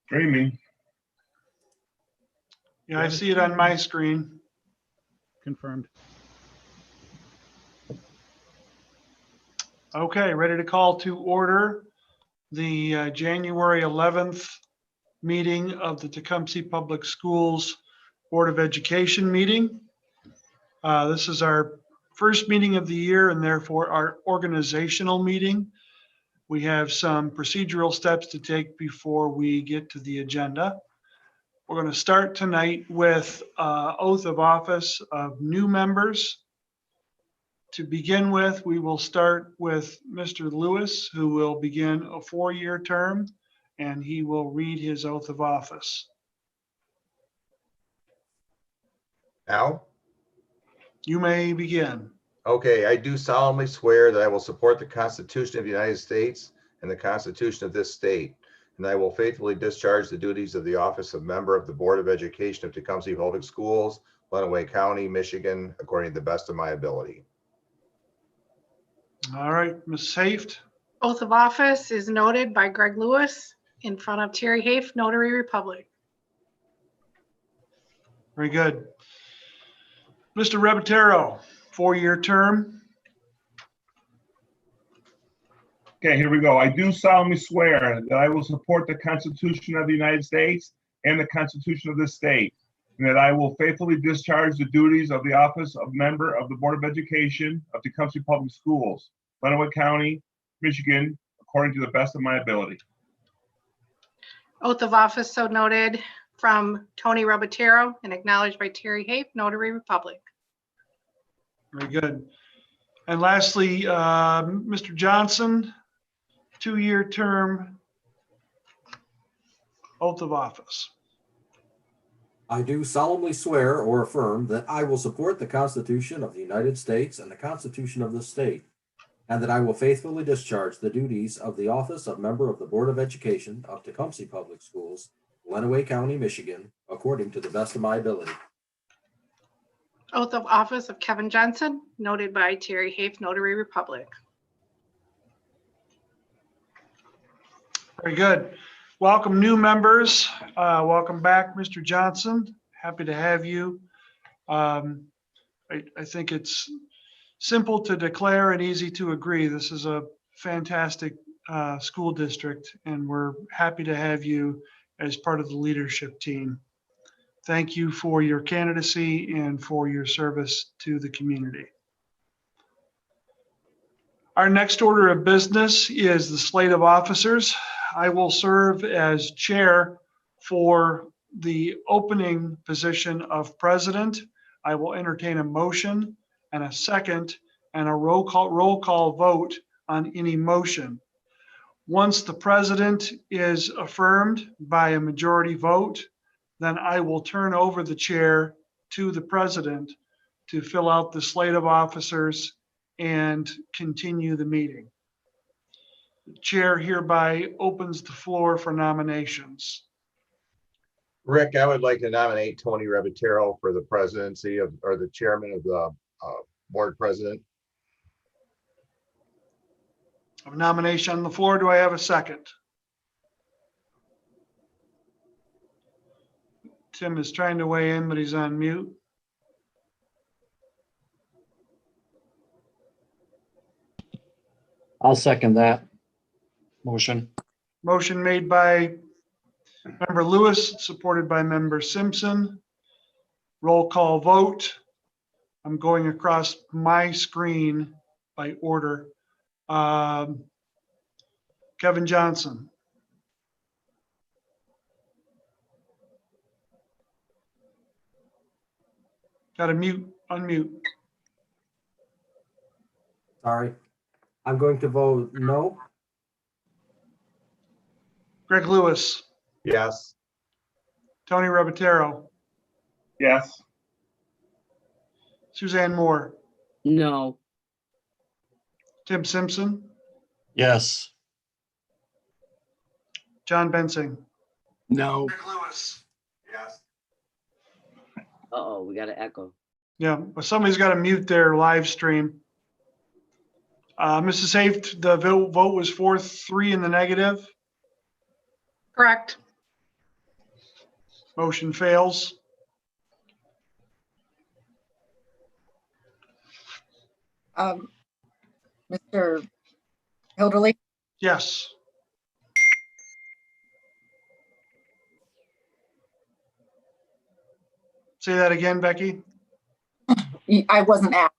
Streaming. Yeah, I see it on my screen. Confirmed. Okay, ready to call to order the January 11th meeting of the Tecumseh Public Schools Board of Education meeting. This is our first meeting of the year and therefore our organizational meeting. We have some procedural steps to take before we get to the agenda. We're going to start tonight with oath of office of new members. To begin with, we will start with Mr. Lewis, who will begin a 4-year term, and he will read his oath of office. Now? You may begin. Okay, I do solemnly swear that I will support the Constitution of the United States and the Constitution of this state, and I will faithfully discharge the duties of the office of member of the Board of Education of Tecumseh Public Schools, Lenawee County, Michigan, according to the best of my ability. All right, Ms. Haft. Oath of office is noted by Greg Lewis in front of Terry Hafe, Notary Republic. Very good. Mr. Rebatero, 4-year term. Okay, here we go. I do solemnly swear that I will support the Constitution of the United States and the Constitution of this state, and that I will faithfully discharge the duties of the office of member of the Board of Education of Tecumseh Public Schools, Lenawee County, Michigan, according to the best of my ability. Oath of office so noted from Tony Robatero and acknowledged by Terry Hafe, Notary Republic. Very good. And lastly, Mr. Johnson, 2-year term, oath of office. I do solemnly swear or affirm that I will support the Constitution of the United States and the Constitution of the state, and that I will faithfully discharge the duties of the office of member of the Board of Education of Tecumseh Public Schools, Lenawee County, Michigan, according to the best of my ability. Oath of office of Kevin Johnson, noted by Terry Hafe, Notary Republic. Very good. Welcome new members. Welcome back, Mr. Johnson. Happy to have you. I think it's simple to declare and easy to agree. This is a fantastic school district, and we're happy to have you as part of the leadership team. Thank you for your candidacy and for your service to the community. Our next order of business is the slate of officers. I will serve as chair for the opening position of president. I will entertain a motion and a second and a roll call vote on any motion. Once the president is affirmed by a majority vote, then I will turn over the chair to the president to fill out the slate of officers and continue the meeting. The chair hereby opens the floor for nominations. Rick, I would like to nominate Tony Rebatero for the presidency of, or the chairman of the board president. A nomination on the floor. Do I have a second? Tim is trying to weigh in, but he's on mute. I'll second that motion. Motion made by member Lewis, supported by member Simpson. Roll call vote. I'm going across my screen by order. Kevin Johnson. Got to unmute. Sorry. I'm going to vote no. Greg Lewis, Yes. Tony Rebatero, Yes. Suzanne Moore, No. Tim Simpson, Yes. John Bensing. No. Greg Lewis. Yes. Uh-oh, we got an echo. Yeah, but somebody's got to mute their live stream. Mrs. Haft, the vote was 4-3 in the negative. Correct. Motion fails. Mr. Hilderly, Yes. Say that again, Becky. I wasn't asked.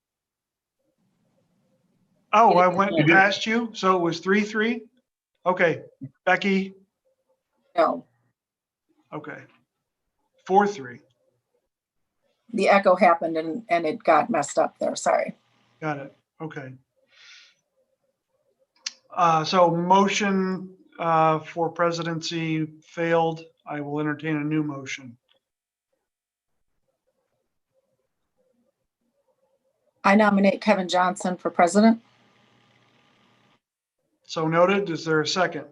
Oh, I went You did. past you, so it was 3-3? Okay, Becky, No, okay. 4-3, the echo happened and it got messed up there. Sorry. got it, okay. So motion for presidency failed. I will entertain a new motion. I nominate Kevin Johnson for president. So noted, is there a second?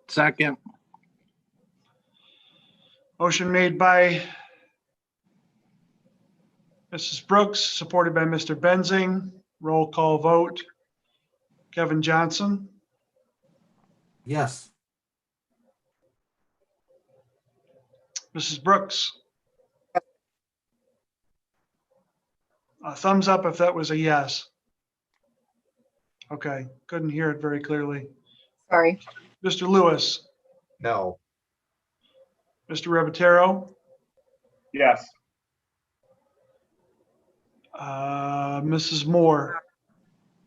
Second. Motion made by Mrs. Brooks, supported by Mr. Benzing. Roll call vote. Kevin Johnson, Yes. Mrs. Brooks. Thumbs up if that was a yes. Okay, couldn't hear it very clearly. Sorry. Mr. Lewis, No. Mr. Rebatero, Yes. Mrs. Moore,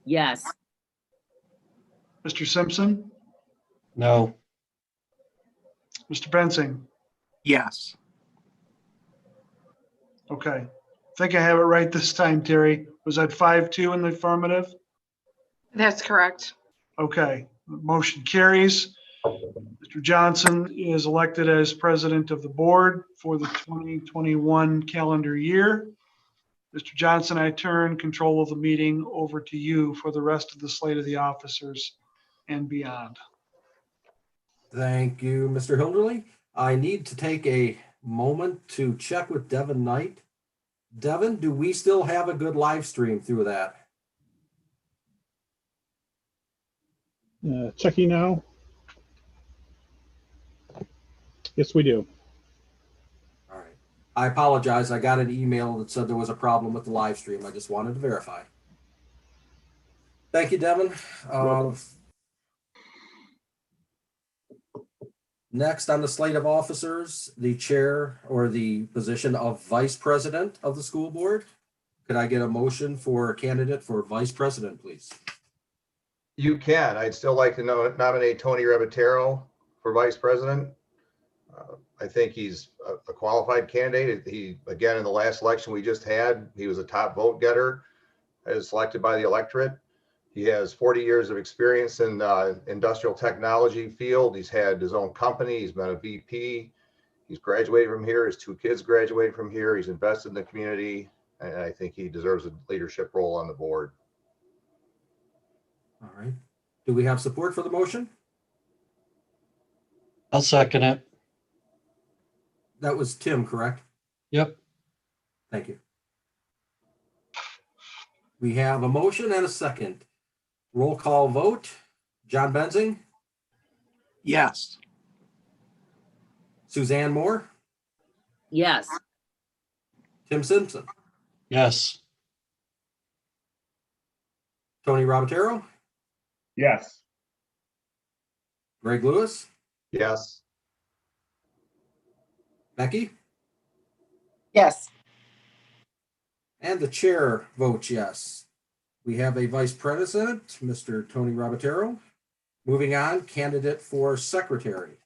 Yes. Mr. Simpson, No. Mr. Bensing. Yes. Okay, think I have it right this time, Terry. Was that 5-2 in the affirmative? That's correct. Okay, motion carries. Mr. Johnson is elected as president of the board for the 2021 calendar year. Mr. Johnson, I turn control of the meeting over to you for the rest of the slate of the officers and beyond. Thank you, Mr. Hilderly. I need to take a moment to check with Devin Knight. Devin, do we still have a good live stream through that? Checking now. Yes, we do. All right. I apologize. I got an email that said there was a problem with the live stream. I just wanted to verify. Thank you, Devin. Next on the slate of officers, the chair or the position of vice president of the school board. Could I get a motion for a candidate for vice president, please? You can. I'd still like to nominate Tony Rebatero for vice president. I think he's a qualified candidate. He, again, in the last election we just had, he was a top vote getter as selected by the electorate. He has 40 years of experience in industrial technology field. He's had his own company. He's been a VP. He's graduated from here. His 2 kids graduated from here. He's invested in the community. And I think he deserves a leadership role on the board. All right. Do we have support for the motion? I'll second it. That was Tim, correct? Yep. Thank you. We have a motion and a second. Roll call vote. John Benzing, Yes. Suzanne Moore, Yes. Tim Simpson, Yes. Tony Robatero, Yes. Greg Lewis, Yes. Becky, Yes. and the chair votes yes. We have a vice president, Mr. Tony Robatero. Moving on, candidate for secretary.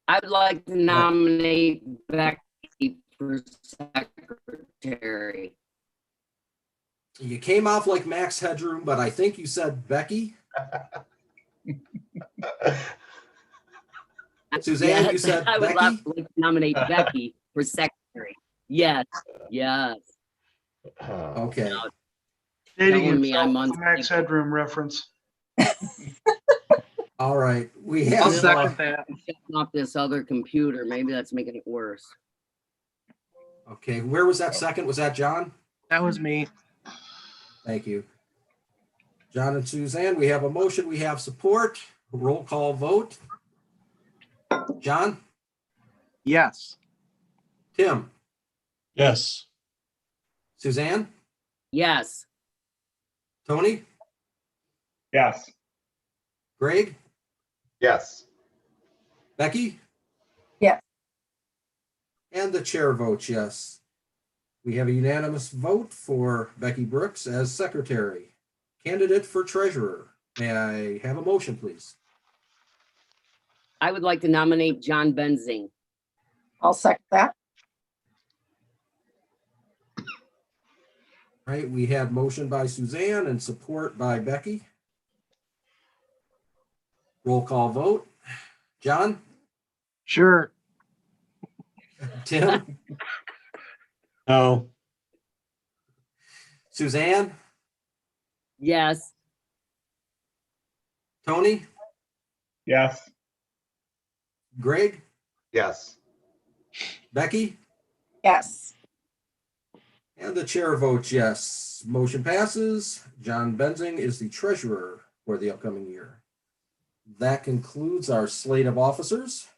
I'd like to nominate Becky for secretary. You came off like Max Headroom, but I think you said Becky. Suzanne, Yes, you said I would Becky? like to nominate Becky for secretary. Yes, yes. Okay. Dating Telling me I'm himself on- a Max Headroom reference. All right. We I'll have second that. Shutting off this other computer. Maybe that's making it worse. okay. Where was that second? Was that John? That was me. Thank you. John and Suzanne, we have a motion. We have support. Roll call vote. John, Yes. Tim, Yes. Suzanne, Yes. Tony, Yes. Greg, Yes. Becky? Yes. And the chair votes yes. We have a unanimous vote for Becky Brooks as secretary. Candidate for treasurer. May I have a motion, please? I would like to nominate John Benzing. I'll second that. All right, we have motion by Suzanne and support by Becky. Roll call vote. John, Sure. Tim, No. Suzanne, Yes. Tony, Yes. Greg, Yes. Becky, Yes. and the chair votes yes. Motion passes. John Benzing is the treasurer for the upcoming year. That concludes our slate of officers.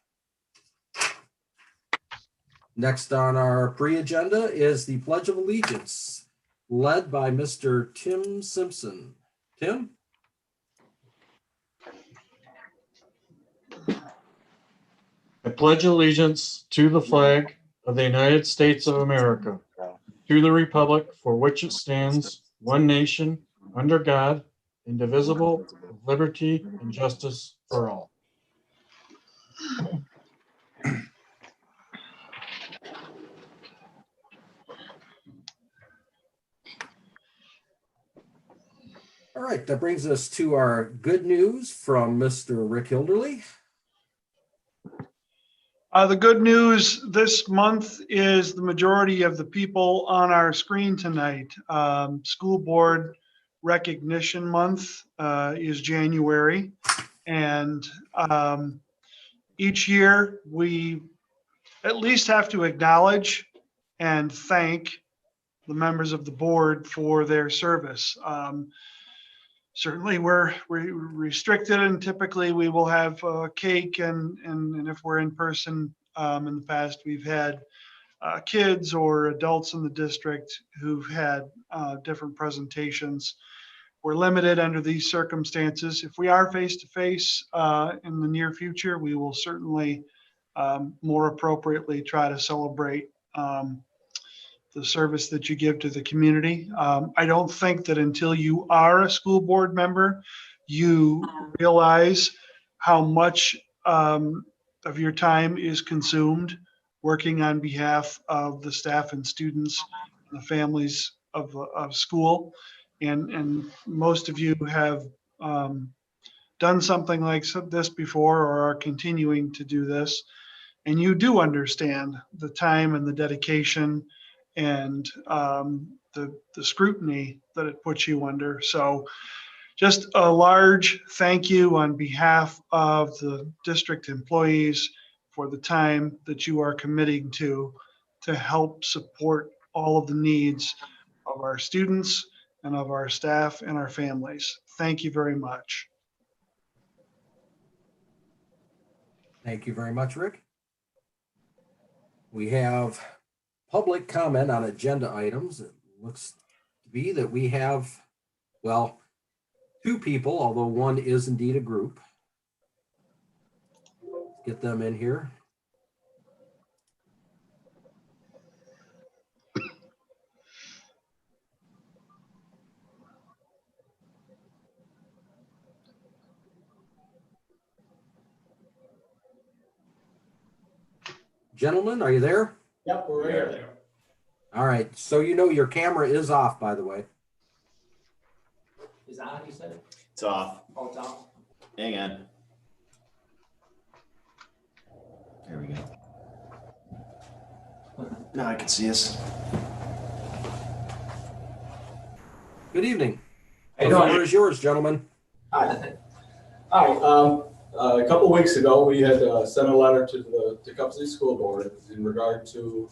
Next on our pre-agenda is the Pledge of Allegiance, led by Mr. Tim Simpson. Tim? I pledge allegiance to the flag of the United States of America, to the republic for which it stands, one nation, under God, indivisible, with liberty and justice for all. All right, that brings us to our good news from Mr. Rick Hilderly. The good news this month is the majority of the people on our screen tonight. School Board Recognition Month is January. And each year we at least have to acknowledge and thank the members of the board for their service. Certainly we're restricted and typically we will have cake and if we're in person, in the past, we've had kids or adults in the district who've had different presentations. We're limited under these circumstances. If we are face-to-face in the near future, we will certainly more appropriately try to celebrate the service that you give to the community. I don't think that until you are a school board member, you realize how much of your time is consumed working on behalf of the staff and students, and the families of school. And most of you have done something like this before or are continuing to do this. And you do understand the time and the dedication and the scrutiny that it puts you under. So just a large thank you on behalf of the district employees for the time that you are committing to help support all of the needs of our students and of our staff and our families. Thank you very much. Thank you very much, Rick. We have public comment on agenda items. It looks to be that we have, well, two people, although one is indeed a group. Let's get them in here. Gentlemen, are you there? Yep, we're here. All right, so you know your camera is off, by the way. Is on, you said? It's off. Oh, it's on. Hang on. There we go. Now I can see us. Good evening. How you The doing? floor is yours, gentlemen. Hi. Hi, a couple weeks ago, we had sent a letter to the Tecumseh School Board in regard to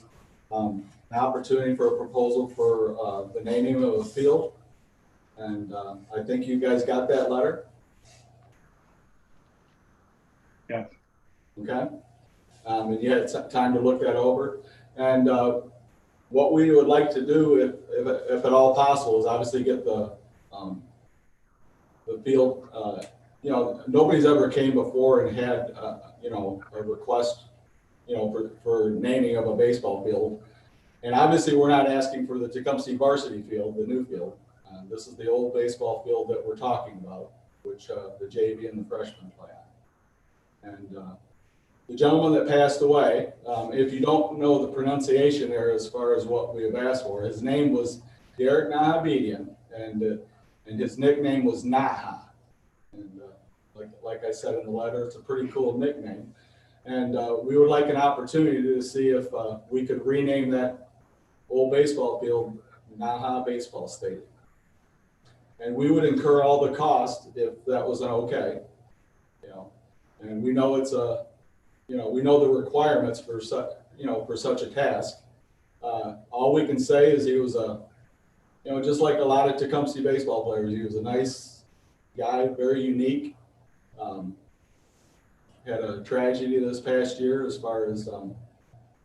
an opportunity for a proposal for the naming of a field. And I think you guys got that letter. Okay? And you had time to look that over. And what we would like to do, if at all possible, is obviously get the field. You know, nobody's ever came before and had you know, a request, you know, for naming of a baseball field. And obviously, we're not asking for the Tecumseh varsity field, the new field. This is the old baseball field that we're talking about, which the JV and the freshmen play on. And the gentleman that passed away, if you don't know the pronunciation there as far as what we have asked for, his name was Derek Nahabedian, and his nickname was Naha. And like I said in the letter, it's a pretty cool nickname. And we would like an opportunity to see if we could rename that old baseball field Naha Baseball Stadium. And we would incur all the cost if that was okay, you know. And we know it's a, you know, we know the requirements for such, you know, for such a task. All we can say is he was a, you know, just like a lot of Tecumseh baseball players, he was a nice guy, very unique. Had a tragedy this past year as far as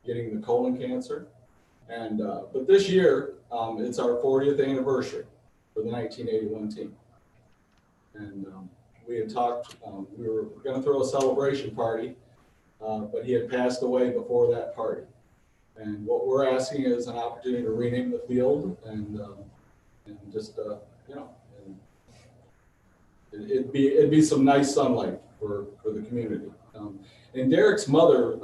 getting the colon cancer. And but this year, it's our 40th anniversary for the 1981 team. And we had talked, we were going to throw a celebration party, but he had passed away before that party. And what we're asking is an opportunity to rename the field and just, you know, and it'd be some nice sunlight for the community. And Derek's mother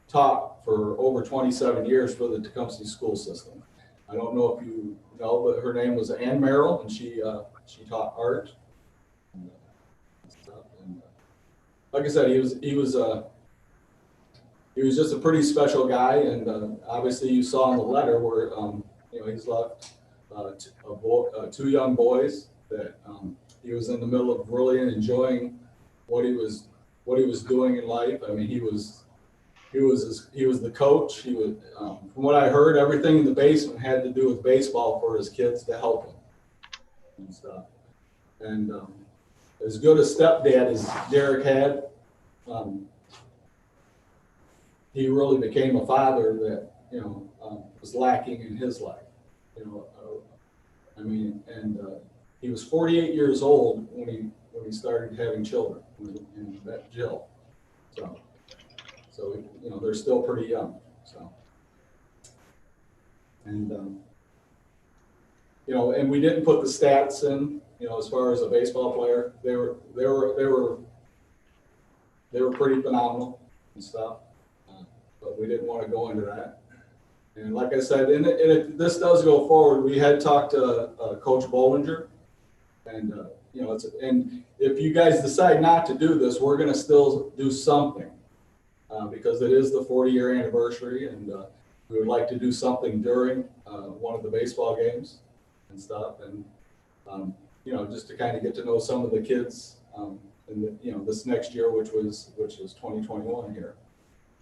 taught for over 27 years for the Tecumseh school system. I don't know if you know, but her name was Ann Merrill, and she taught art. And stuff. And like I said, he was just a pretty special guy, and obviously you saw in the letter where you know, he's left two young boys that he was in the middle of really enjoying what he was doing in life. I mean, he was the coach. He was, from what I heard, everything in the basement had to do with baseball for his kids to help him and stuff. And as good a stepdad as Derek had, he really became a father that, you know, was lacking in his life. You know, I mean, and he was 48 years old when he started having children and met Jill. So, you know, they're still pretty young. So, and you know, and we didn't put the stats in, you know, as far as a baseball player. They were pretty phenomenal and stuff, but we didn't want to go into that. And like I said, and if this does go forward, we had talked to Coach Bollinger, and you know, and if you guys decide not to do this, we're going to still do something because it is the 40-year anniversary, and we would like to do something during one of the baseball games and stuff, and you know, just to kind of get to know some of the kids in the, you know, this next year, which is 2021 here,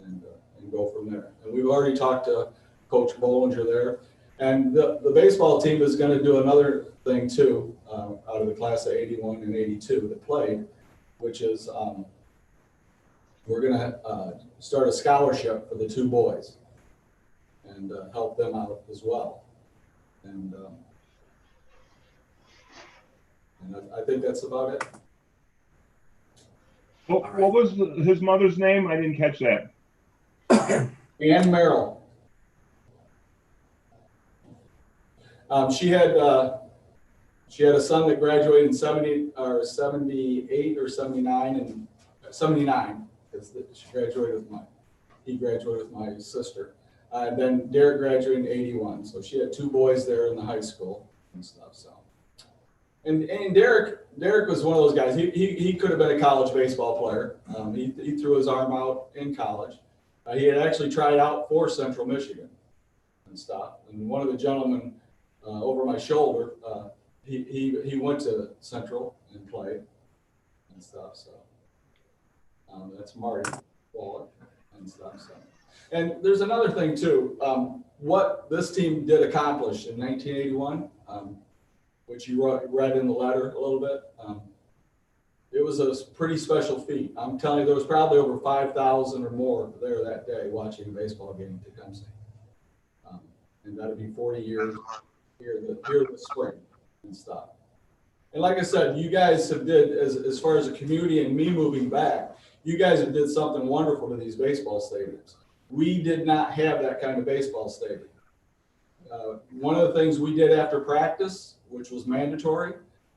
and go from there. And we've already talked to Coach Bollinger there, and the baseball team is going to do another thing too, out of the class of 81 and 82 that played, which is we're going to start a scholarship for the two boys and help them out as well. And I think that's about it. What was his mother's name? I didn't catch that. Ann Merrill. She had a son that graduated in 78 or 79 and 79 because he graduated with my sister. And then Derek graduated in 81. So she had two boys there in the high school and stuff. So, and Derek was one of those guys. He could have been a college baseball player. He threw his arm out in college. He had actually tried out for Central Michigan and stuff. And one of the gentlemen over my shoulder, he went to Central and played and stuff. So that's Marty Waller and stuff. So, and there's another thing too. What this team did accomplish in 1981, which you read in the letter a little bit. it was a pretty special feat. I'm telling you, there was probably over 5,000 or more there that day watching a baseball game in Tecumseh. And that'll be 40 years here this spring and stuff. And like I said, you guys have did, as far as the community and me moving back, you guys have did something wonderful to these baseball stadiums. We did not have that kind of baseball stadium. One of the things we did after practice, which was mandatory,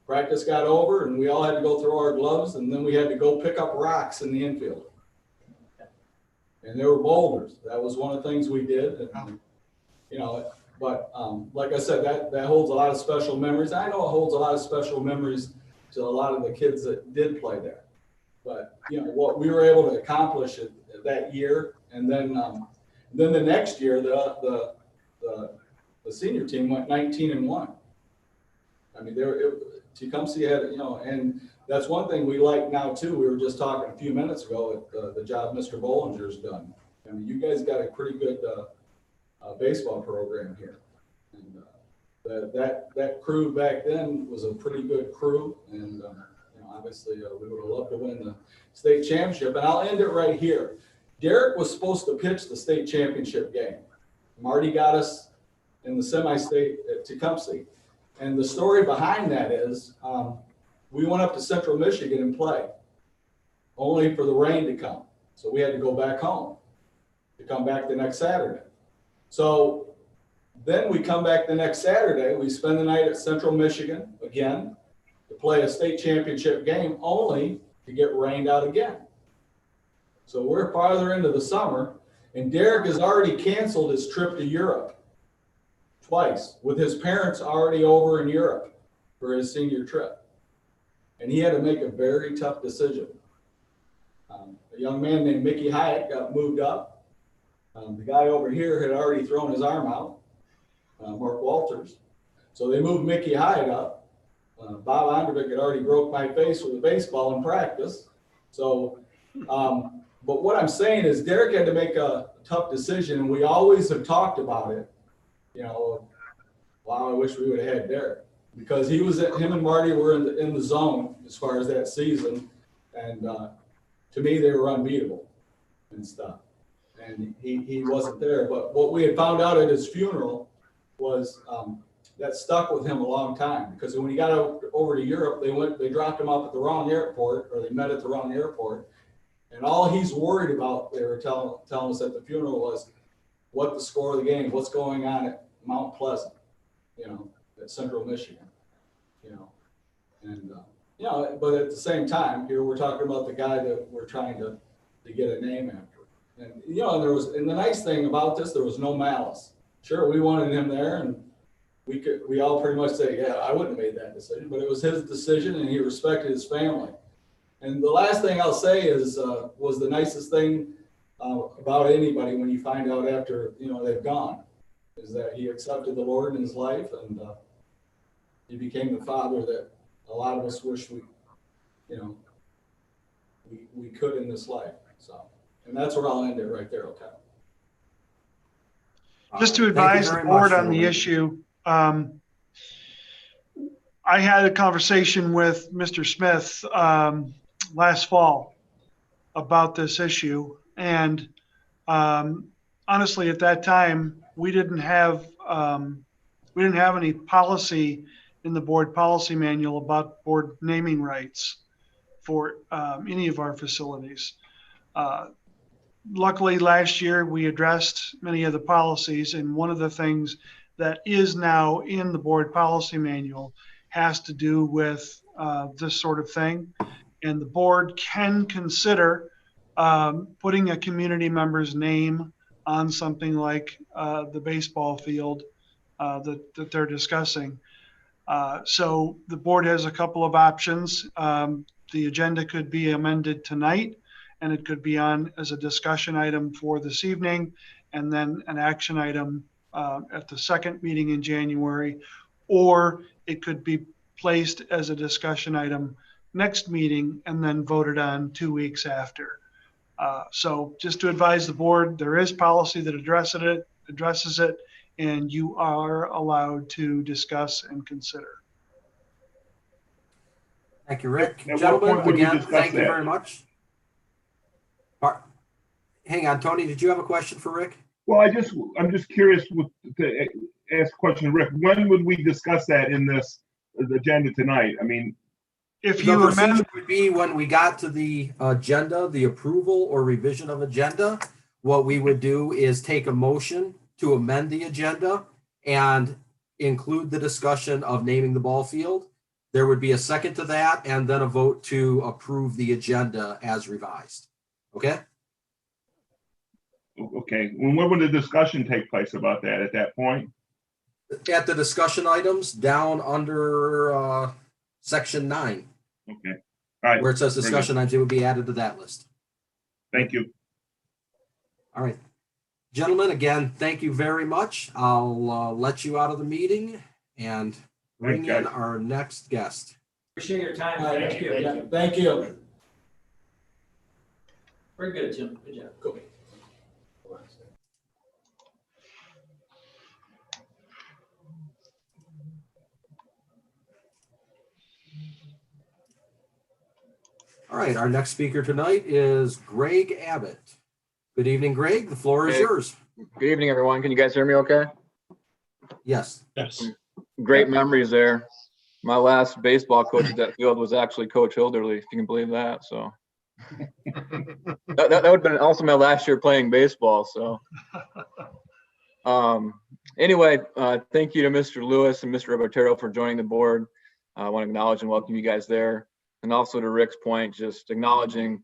practice got over and we all had to go throw our gloves, and then we had to go pick up rocks in the infield. And there were boulders. That was one of the things we did. And, you know, but like I said, that holds a lot of special memories. I know it holds a lot of special memories to a lot of the kids that did play there. But, you know, what we were able to accomplish that year, and then the next year, the senior team went 19-1. I mean, Tecumseh had, you know, and that's one thing we like now too. We were just talking a few minutes ago at the job Mr. Bollinger's done. I mean, you guys got a pretty good baseball program here. And that crew back then was a pretty good crew. And, you know, obviously we would have loved to win the state championship. And I'll end it right here. Derek was supposed to pitch the state championship game. Marty got us in the semi-state at Tecumseh. And the story behind that is we went up to Central Michigan and played, only for the rain to come. So we had to go back home to come back the next Saturday. So then we come back the next Saturday. We spend the night at Central Michigan again to play a state championship game, only to get rained out again. So we're farther into the summer, and Derek has already canceled his trip to Europe twice, with his parents already over in Europe for his senior trip. And he had to make a very tough decision. A young man named Mickey Hyatt got moved up. The guy over here had already thrown his arm out, Mark Walters. So they moved Mickey Hyatt up. Bob Ondervik had already broke my face with a baseball in practice. So, but what I'm saying is Derek had to make a tough decision, and we always have talked about it. You know, wow, I wish we would have had Derek, because him and Marty were in the zone as far as that season, and to me they were unbeatable and stuff. And he wasn't there. But what we had found out at his funeral was that stuck with him a long time, because when he got over to Europe, they dropped him off at the wrong airport, or they met at the wrong airport, and all he's worried about, they were telling us at the funeral, was what the score of the game, what's going on at Mount Pleasant, you know, at Central Michigan, you know, and, you know, but at the same time, here we're talking about the guy that we're trying to get a name after. And, you know, and the nice thing about this, there was no malice. Sure, we wanted him there, and we all pretty much say, yeah, I wouldn't have made that decision, but it was his decision, and he respected his family. And the last thing I'll say is, was the nicest thing about anybody when you find out after, you know, they've gone, is that he accepted the Lord in his life, and he became the father that a lot of us wish we could in this life. So, and that's where I'll end it right there. Okay. Just to advise the board on the issue, I had a conversation with Mr. Smith last fall about this issue, and honestly, at that time, we didn't have any policy in the board policy manual about board naming rights for any of our facilities. Luckily, last year we addressed many of the policies, and one of the things that is now in the board policy manual has to do with this sort of thing. And the board can consider putting a community member's name on something like the baseball field that they're discussing. So the board has a couple of options. The agenda could be amended tonight, and it could be on as a discussion item for this evening, and then an action item at the second meeting in January, or it could be placed as a discussion item next meeting and then voted on 2 weeks after. So just to advise the board, there is policy that addresses it, and you are allowed to discuss and consider. Thank you, Rick. At what Gentlemen, point would we again, discuss thank you that? very much. Hang on, Tony, did you have a question for Rick? Well, I'm just curious to ask a question, Rick. When would we discuss that in this agenda tonight? I mean, If The you procedure amend, would be when we got to the agenda, the approval or revision of agenda, what we would do is take a motion to amend the agenda and include the discussion of naming the ball field. There would be a second to that and then a vote to approve the agenda as revised. Okay? okay, when would the discussion take place about that at that point? At the discussion items down under section 9, Okay, all right. where it says very good. discussion items, it would be added to that list. Thank you. All right. Gentlemen, again, thank you very much. I'll let you out of the meeting and bring Thanks, in guys. our next guest. Appreciate your time. Thank you. Yeah, thank you. Very good, Jim. Good job. Cool. All right, our next speaker tonight is Greg Abbott. Good evening, Greg. The floor is Hey. yours. Good evening, everyone. Can you guys hear me okay? Yes. Yes. Great memories there. My last baseball coach at that field was actually Coach Hilderly, if you can believe that. So that would have been also my last year playing baseball. So anyway, thank you to Mr. Lewis and Mr. Robertero for joining the board. I want to acknowledge and welcome you guys there. And also to Rick's point, just acknowledging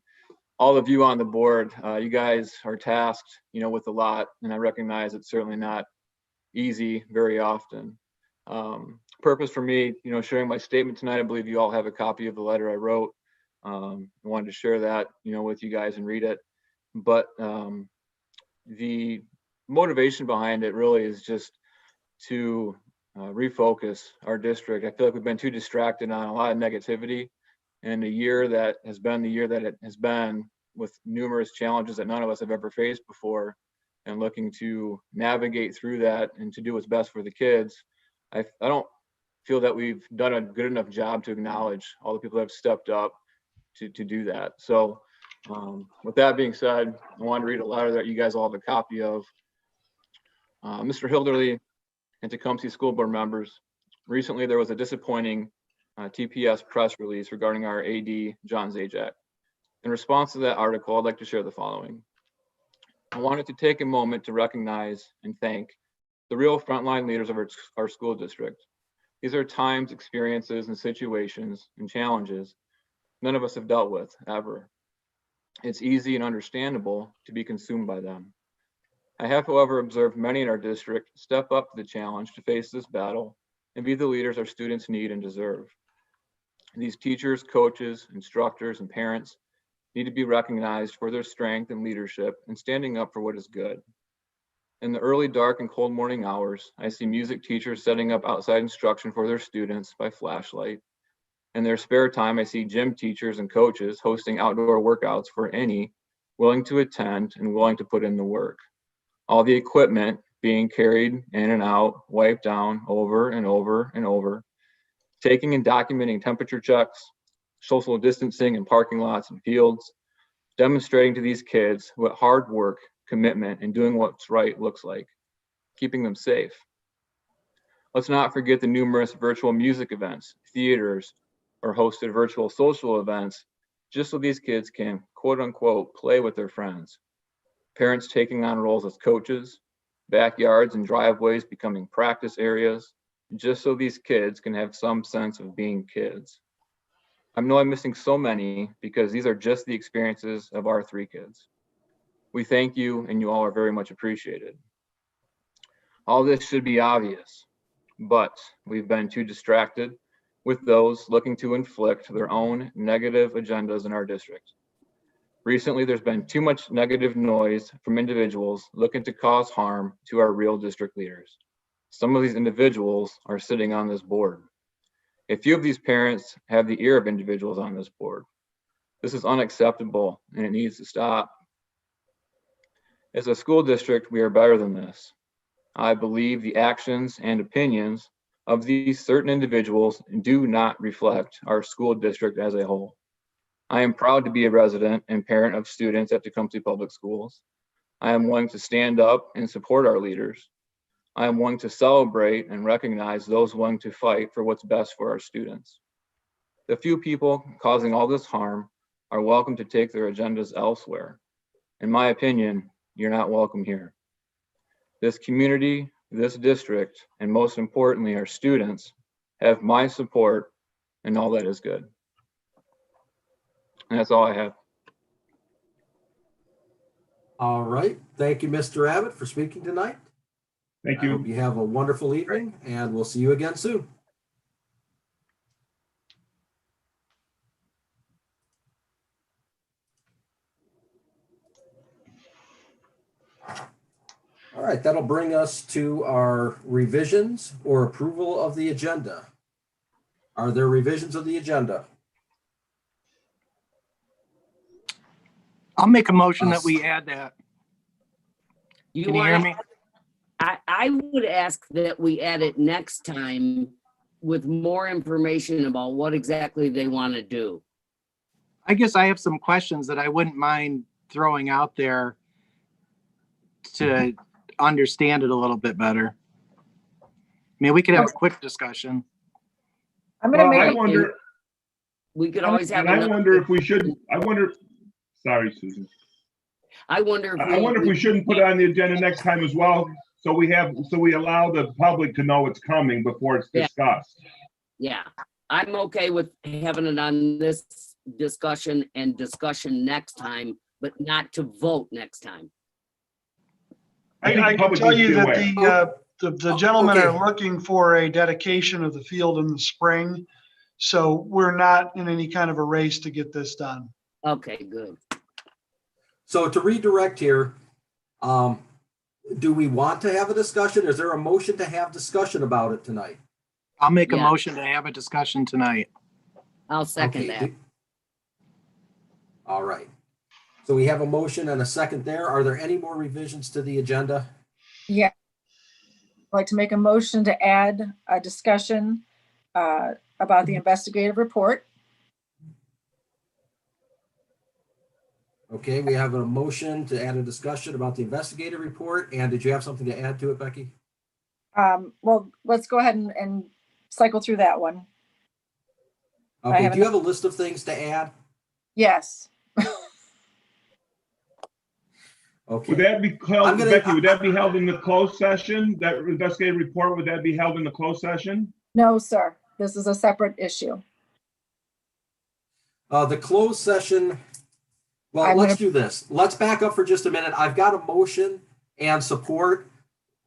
all of you on the board. You guys are tasked, with a lot, and I recognize it's certainly not easy very often. Purpose for me, sharing my statement tonight, I believe you all have a copy of the letter I wrote. I wanted to share that, with you guys and read it. But the motivation behind it really is just to refocus our district. I feel like we've been too distracted on a lot of negativity. And a year that has been the year that it has been, with numerous challenges that none of us have ever faced before, and looking to navigate through that and to do what's best for the kids. I don't feel that we've done a good enough job to acknowledge all the people that have stepped up to do that. So with that being said, I wanted to read a letter that you guys all have a copy of. Mr. Hilderly and Tecumseh School Board members, recently there was a disappointing TPS press release regarding our AD, John Zajac. In response to that article, I'd like to share the following. I wanted to take a moment to recognize and thank the real frontline leaders of our school district. These are times, experiences, and situations and challenges none of us have dealt with ever. It's easy and understandable to be consumed by them. I have, however, observed many in our district step up to the challenge to face this battle and be the leaders our students need and deserve. These teachers, coaches, instructors, and parents need to be recognized for their strength and leadership and standing up for what is good. In the early, dark, and cold morning hours, I see music teachers setting up outside instruction for their students by flashlight. In their spare time, I see gym teachers and coaches hosting outdoor workouts for any willing to attend and willing to put in the work. All the equipment being carried in and out, wiped down over and over and over, taking and documenting temperature checks, social distancing in parking lots and fields, demonstrating to these kids what hard work, commitment, and doing what's right looks like, keeping them safe. Let's not forget the numerous virtual music events, theaters, or hosted virtual social events, just so these kids can, quote unquote, play with their friends. Parents taking on roles as coaches, backyards and driveways becoming practice areas, just so these kids can have some sense of being kids. I know I'm missing so many because these are just the experiences of our 3 kids. We thank you, and you all are very much appreciated. All this should be obvious, but we've been too distracted with those looking to inflict their own negative agendas in our district. Recently, there's been too much negative noise from individuals looking to cause harm to our real district leaders. Some of these individuals are sitting on this board. A few of these parents have the ear of individuals on this board. This is unacceptable and it needs to stop. As a school district, we are better than this. I believe the actions and opinions of these certain individuals do not reflect our school district as a whole. I am proud to be a resident and parent of students at Tecumseh Public Schools. I am one to stand up and support our leaders. I am one to celebrate and recognize those willing to fight for what's best for our students. The few people causing all this harm are welcome to take their agendas elsewhere. In my opinion, you're not welcome here. This community, this district, and most importantly, our students have my support and all that is good. And that's all I have. All right. Thank you, Mr. Abbott, for speaking tonight. Thank I hope you. you have a wonderful evening, and we'll see you again soon. All right, that'll bring us to our revisions or approval of the agenda. Are there revisions of the agenda? I'll make a motion that we add that. You Can you hear want, me? I would ask that we add it next time with more information about what exactly they want to do. I guess I have some questions that I wouldn't mind throwing out there to understand it a little bit better. I mean, we could have a quick discussion. I'm gonna Well, I make, wonder, We could always have. and I another- wonder if we should, sorry, Susan. I wonder if. I wonder if we shouldn't put it on the agenda next time as well, so we allow the public to know it's coming before it's Yeah. discussed. Yeah, I'm okay with having it on this discussion and discussion next time, but not to vote next time. think the I can public tell needs to you be that aware. the gentlemen Okay. are looking for a dedication of the field in the spring. So we're not in any kind of a race to get this done. Okay, good. So to redirect here, do we want to have a discussion? Is there a motion to have discussion about it tonight? I'll make a Yeah. motion to have a discussion tonight. I'll second that. All right. So we have a motion and a second there. Are there any more revisions to the agenda? yeah. I'd like to make a motion to add a discussion about the investigative report. Okay, we have a motion to add a discussion about the investigative report. And did you have something to add to it, Becky? Well, let's go ahead and cycle through that one. Okay, have do you have a list of things to add? Yes. Okay. Would that be held, gonna- Becky, would that be held in the closed session? That investigative report, would that be held in the closed session? No, sir. This is a separate issue. The closed session, well, I'm let's gonna- do this. Let's back up for just a minute. I've got a motion and support.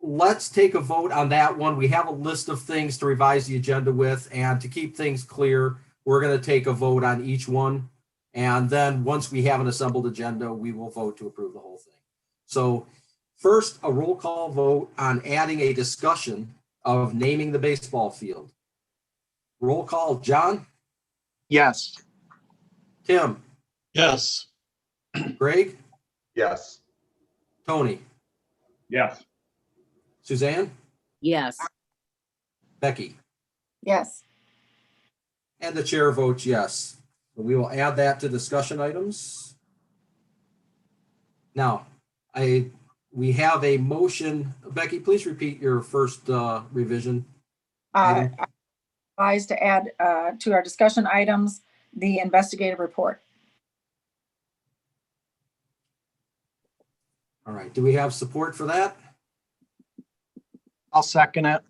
Let's take a vote on that one. We have a list of things to revise the agenda with, and to keep things clear, we're going to take a vote on each one. And then once we have an assembled agenda, we will vote to approve the whole thing. So first, a roll call vote on adding a discussion of naming the baseball field. Roll call, John, Yes. Tim, Yes. Greg, Yes. Tony, Yes. Suzanne, Yes, Becky, Yes. and the chair votes yes. So we will add that to discussion items. Now, we have a motion. Becky, please repeat your first revision. I advise to add to our discussion items, the investigative report. All right, do we have support for that? I'll second it.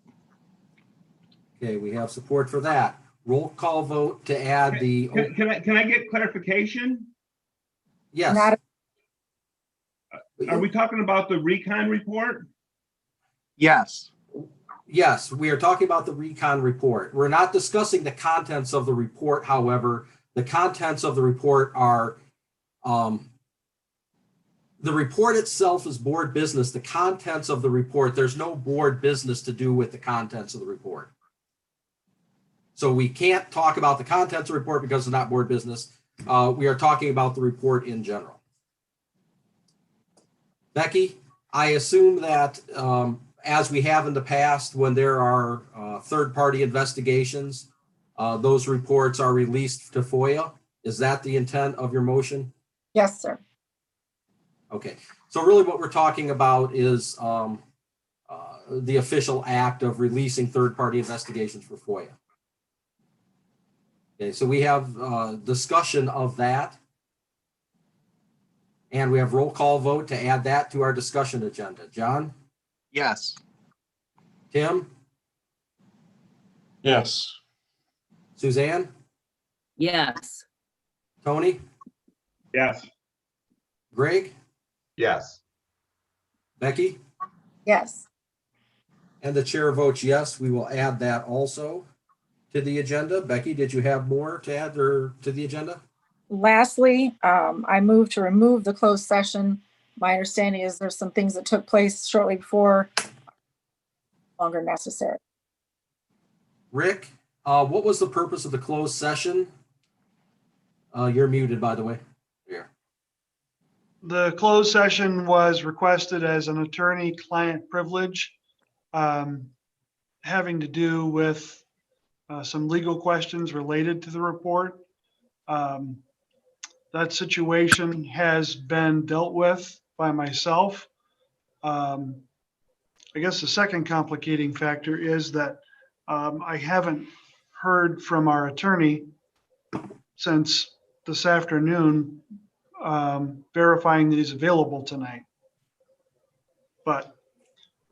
Okay, we have support for that. Roll call vote to add the, Can I get clarification? yes. Not, Are we talking about the recon report? Yes. Yes, we are talking about the recon report. We're not discussing the contents of the report, however. The contents of the report are, the report itself is board business. The contents of the report, there's no board business to do with the contents of the report. So we can't talk about the contents of the report because it's not board business. We are talking about the report in general. Becky, I assume that as we have in the past, when there are third-party investigations, those reports are released to FOIA. Is that the intent of your motion? Yes, sir. Okay, so really what we're talking about is the official act of releasing third-party investigations for FOIA. Okay, so we have discussion of that. And we have roll call vote to add that to our discussion agenda. John? Yes. Tim? Yes. Suzanne? Yes. Tony? Yes. Greg? Yes. Becky? Yes. And the chair votes yes. We will add that also to the agenda. Becky, did you have more to add or to the agenda? Lastly, I move to remove the closed session. My understanding is there's some things that took place shortly before, longer necessary. Rick, what was the purpose of the closed session? You're muted, by the way. Here. The closed session was requested as an attorney-client privilege, having to do with some legal questions related to the report. That situation has been dealt with by myself. I guess the second complicating factor is that I haven't heard from our attorney since this afternoon, verifying that he's available tonight. But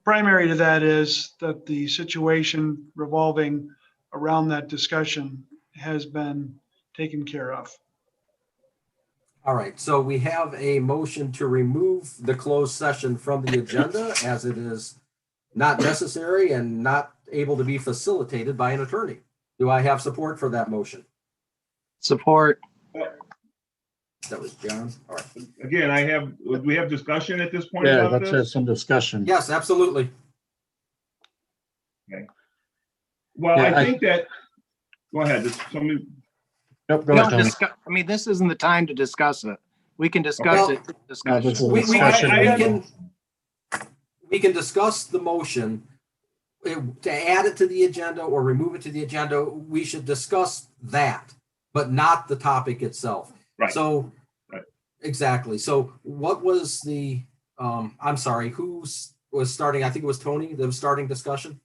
primary to that is that the situation revolving around that discussion has been taken care of. All right, so we have a motion to remove the closed session from the agenda as it is not necessary and not able to be facilitated by an attorney. Do I have support for that motion? Support. That was John. All right. Again, we have discussion at this point Yeah, about let's have this? some discussion. Yes, absolutely. Well, Yeah, I think that, go ahead, just somebody, Nope, go We ahead, don't Tony. discuss, I mean, this isn't the time to discuss it. We can discuss Okay. it. No, this is a We discussion. we can discuss the motion. To add it to the agenda or remove it to the agenda, we should discuss that, but not the topic itself. Right. So, Right. exactly. So what was the, I'm sorry, who was starting? I think it was Tony that was starting discussion.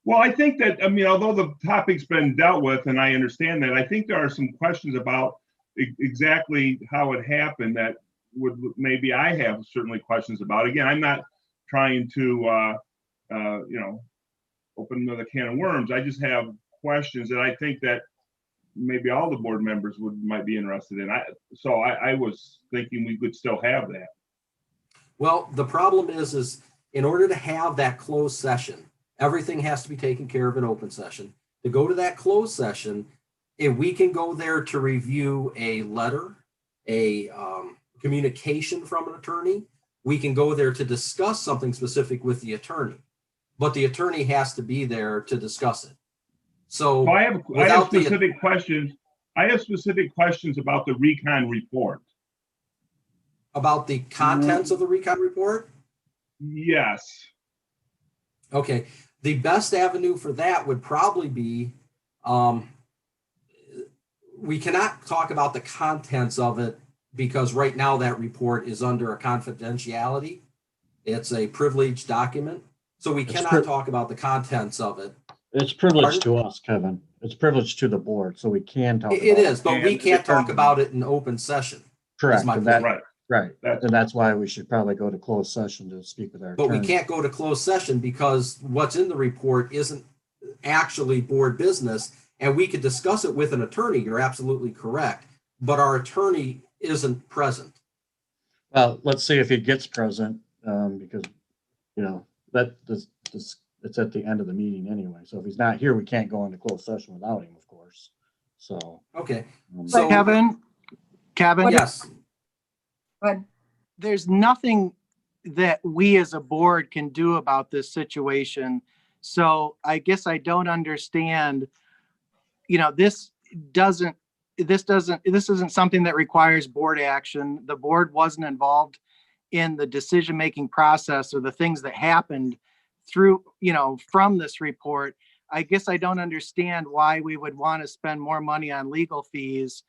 well, I think that, I mean, although the topic's been dealt with, and I understand that, I think there are some questions about exactly how it happened that would, maybe I have certainly questions about. Again, I'm not trying to, open another can of worms. I just have questions that I think that maybe all the board members might be interested in. So I was thinking we could still have that. Well, the problem is in order to have that closed session, everything has to be taken care of in open session. To go to that closed session, if we can go there to review a letter, a communication from an attorney, we can go there to discuss something specific with the attorney, but the attorney has to be there to discuss it. So Well, I have specific questions. I have specific questions about the recon report. About the contents of the recon report? Yes. Okay, the best avenue for that would probably be, we cannot talk about the contents of it because right now that report is under a confidentiality. It's a privileged document. So we cannot talk about the contents of it. It's privileged to us, Kevin. It's privileged to the board, so we can talk about it. It is, but we can't talk about it in open session. Correct. my and that- Right. Right. And that's why we should probably go to closed session to speak with our But we attorney. can't go to closed session because what's in the report isn't actually board business. And we could discuss it with an attorney. You're absolutely correct. But our attorney isn't present. Well, let's see if he gets present, because, it's at the end of the meeting anyway. So if he's not here, we can't go into closed session without him, of course. So. Okay. So Kevin, Yes. But there's nothing that we as a board can do about this situation. So I guess I don't understand, this isn't something that requires board action. The board wasn't involved in the decision-making process or the things that happened through, from this report, I guess I don't understand why we would want to spend more money on legal fees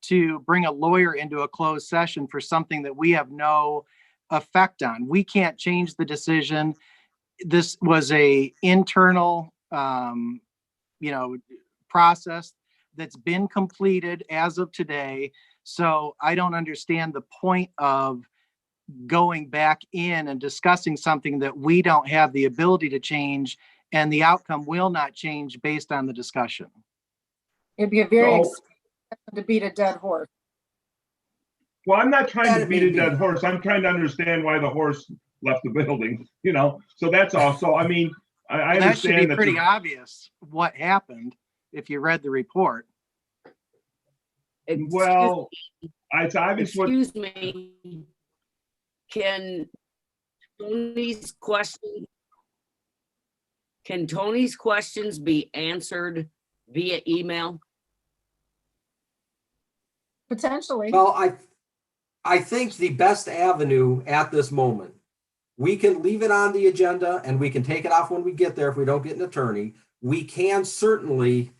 to bring a lawyer into a closed session for something that we have no effect on. We can't change the decision. This was a internal, process that's been completed as of today. So I don't understand the point of going back in and discussing something that we don't have the ability to change, and the outcome will not change based on the discussion. It'd be a very So- expensive to beat a dead horse. Well, I'm not trying That to it beat may a dead horse. I'm trying to understand why the horse left the building, so that's all. So, I mean, I That should be understand that. pretty obvious what happened if you read the report. Well, it's obvious what, Excuse me. Can Tony's questions be answered via email? Potentially. Well, I think the best avenue at this moment, we can leave it on the agenda and we can take it off when we get there if we don't get an attorney. We can certainly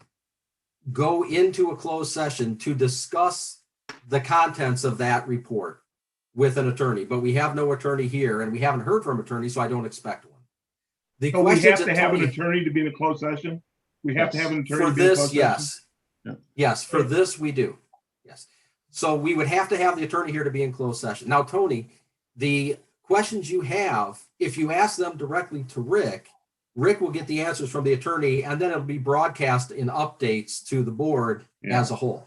go into a closed session to discuss the contents of that report with an attorney, but we have no attorney here and we haven't heard from attorneys, so I don't expect one. The so we questions have to that have an Tony- attorney to be in a closed session? We have to have an attorney For to be in a this, closed yes. session? Yeah. Yes, for this we do. Yes. So we would have to have the attorney here to be in closed session. Now, Tony, the questions you have, if you ask them directly to Rick, Rick will get the answers from the attorney and then it'll be broadcast in updates to the board as a whole.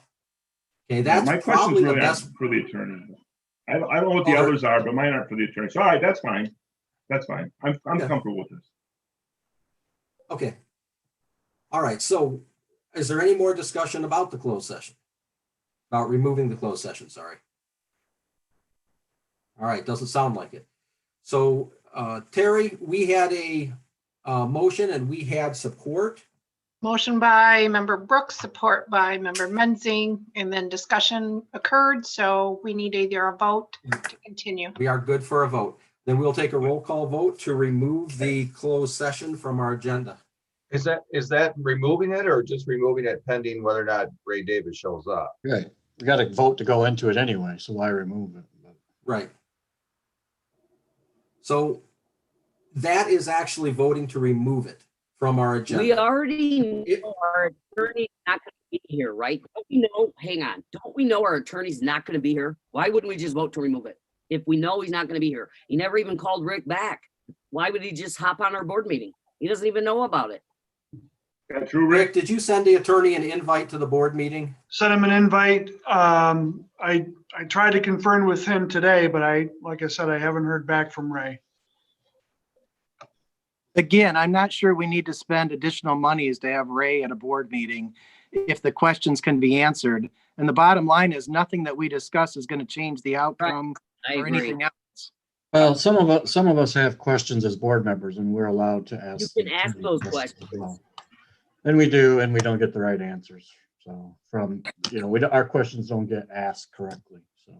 Okay, that's my question's probably the really best. aren't for the attorney. I don't know what the others are, but mine aren't for the attorney. So, all right, that's fine. That's fine. I'm comfortable with this. Okay. All right. So is there any more discussion about the closed session? About removing the closed session, sorry. All right, doesn't sound like it. So Terry, we had a motion and we had support. Motion by member Brooks, support by member Menzing, and then discussion occurred. So we need either a vote to continue. We are good for a vote. Then we'll take a roll call vote to remove the closed session from our agenda. Is that removing it or just removing it pending whether or not Ray Davis shows up? Right. We got to vote to go into it anyway, so why remove it? Right. So that is actually voting to remove it from our agenda. We already know our attorney's not going to be here, right? Don't we know? Hang on. Don't we know our attorney's not going to be here? Why wouldn't we just vote to remove it? If we know he's not going to be here, he never even called Rick back. Why would he just hop on our board meeting? He doesn't even know about it. That's true, Rick, did you send the attorney an invite to the board meeting? Sent him an invite. I tried to confirm with him today, but like I said, I haven't heard back from Ray. Again, I'm not sure we need to spend additional monies to have Ray at a board meeting if the questions can be answered. And the bottom line is nothing that we discuss is going to change the outcome I or agree. anything else. Well, some of us have questions as board members and we're allowed to ask. You can the ask attorney those as questions. well. And we do, and we don't get the right answers. So our questions don't get asked correctly. So.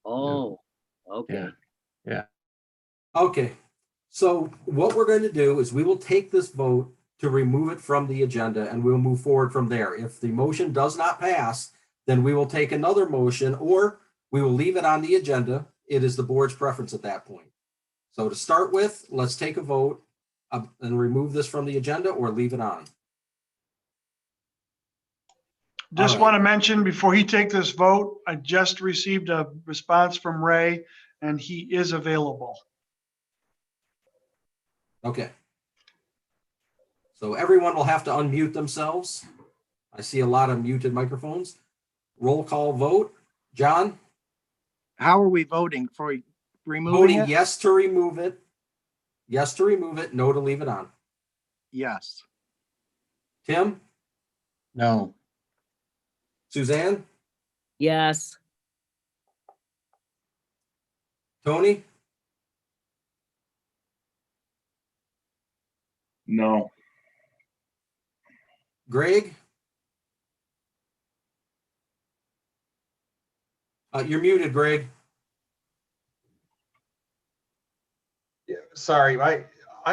Oh, okay. Yeah. Okay. So what we're going to do is we will take this vote to remove it from the agenda and we'll move forward from there. If the motion does not pass, then we will take another motion or we will leave it on the agenda. It is the board's preference at that point. So to start with, let's take a vote and remove this from the agenda or leave it on. Just All right. want to mention before you take this vote, I just received a response from Ray and he is available. Okay. So everyone will have to unmute themselves. I see a lot of muted microphones. Roll call vote. John? How are we voting for removing Voting it? yes to remove it. Yes to remove it, no to leave it on. Yes. Tim? No. Suzanne? Yes. Tony? No. Greg? You're muted, Greg. Sorry, I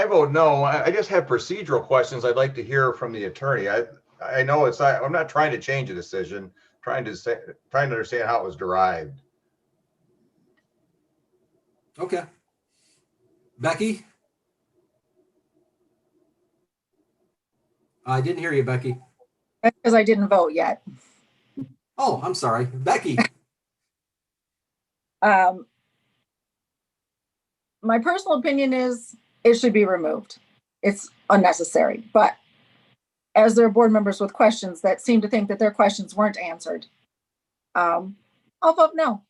vote no. I just have procedural questions I'd like to hear from the attorney. I know I'm not trying to change a decision, trying to understand how it was derived. Okay. Becky? I didn't hear you, Becky. Because I didn't vote yet. Oh, I'm sorry. Becky? My personal opinion is it should be removed. It's unnecessary, but as there are board members with questions that seem to think that their questions weren't answered, I'll vote no.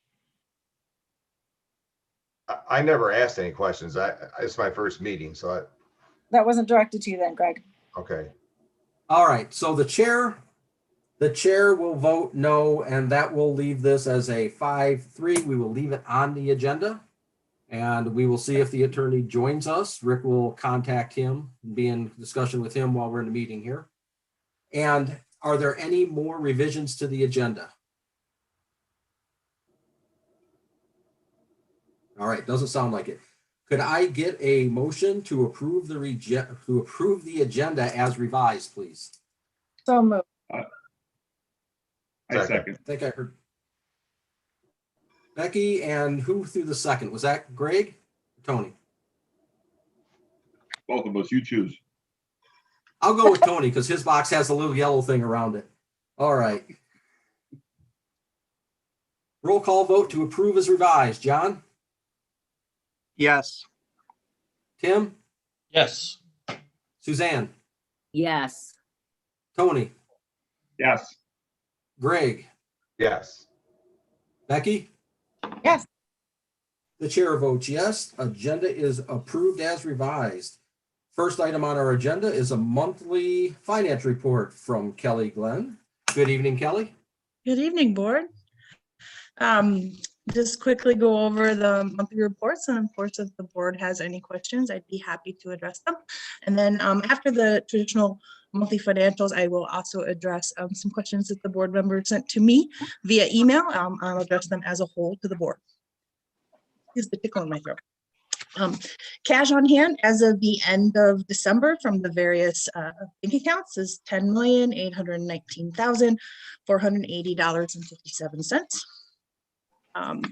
I never asked any questions. It's my first meeting, so That wasn't directed to you then, Greg. okay. All right, so the chair will vote no, and that will leave this as a 5-3. We will leave it on the agenda, and we will see if the attorney joins us. Rick will contact him, be in discussion with him while we're in the meeting here. And are there any more revisions to the agenda? All right, doesn't sound like it. Could I get a motion to approve the agenda as revised, please? So moved. I second. I think I heard Becky, and who threw the second? Was that Greg or Tony? Both of us, you choose. I'll go with Tony because his box has a little yellow thing around it. All right. Roll call vote to approve as revised. John? Yes. Tim? Yes. Suzanne? Yes. Tony? Yes. Greg? Yes. Becky? Yes. The chair votes yes. Agenda is approved as revised. First item on our agenda is a monthly finance report from Kelly Glenn. Good evening, Kelly. Good evening, board. Just quickly go over the monthly reports, and of course, if the board has any questions, I'd be happy to address them. And then after the traditional monthly financials, I will also address some questions that the board members sent to me via email. I'll address them as a whole to the board. Here's the tickle in my throat. Cash on hand as of the end of December from the various bank accounts is $10,819,480.57.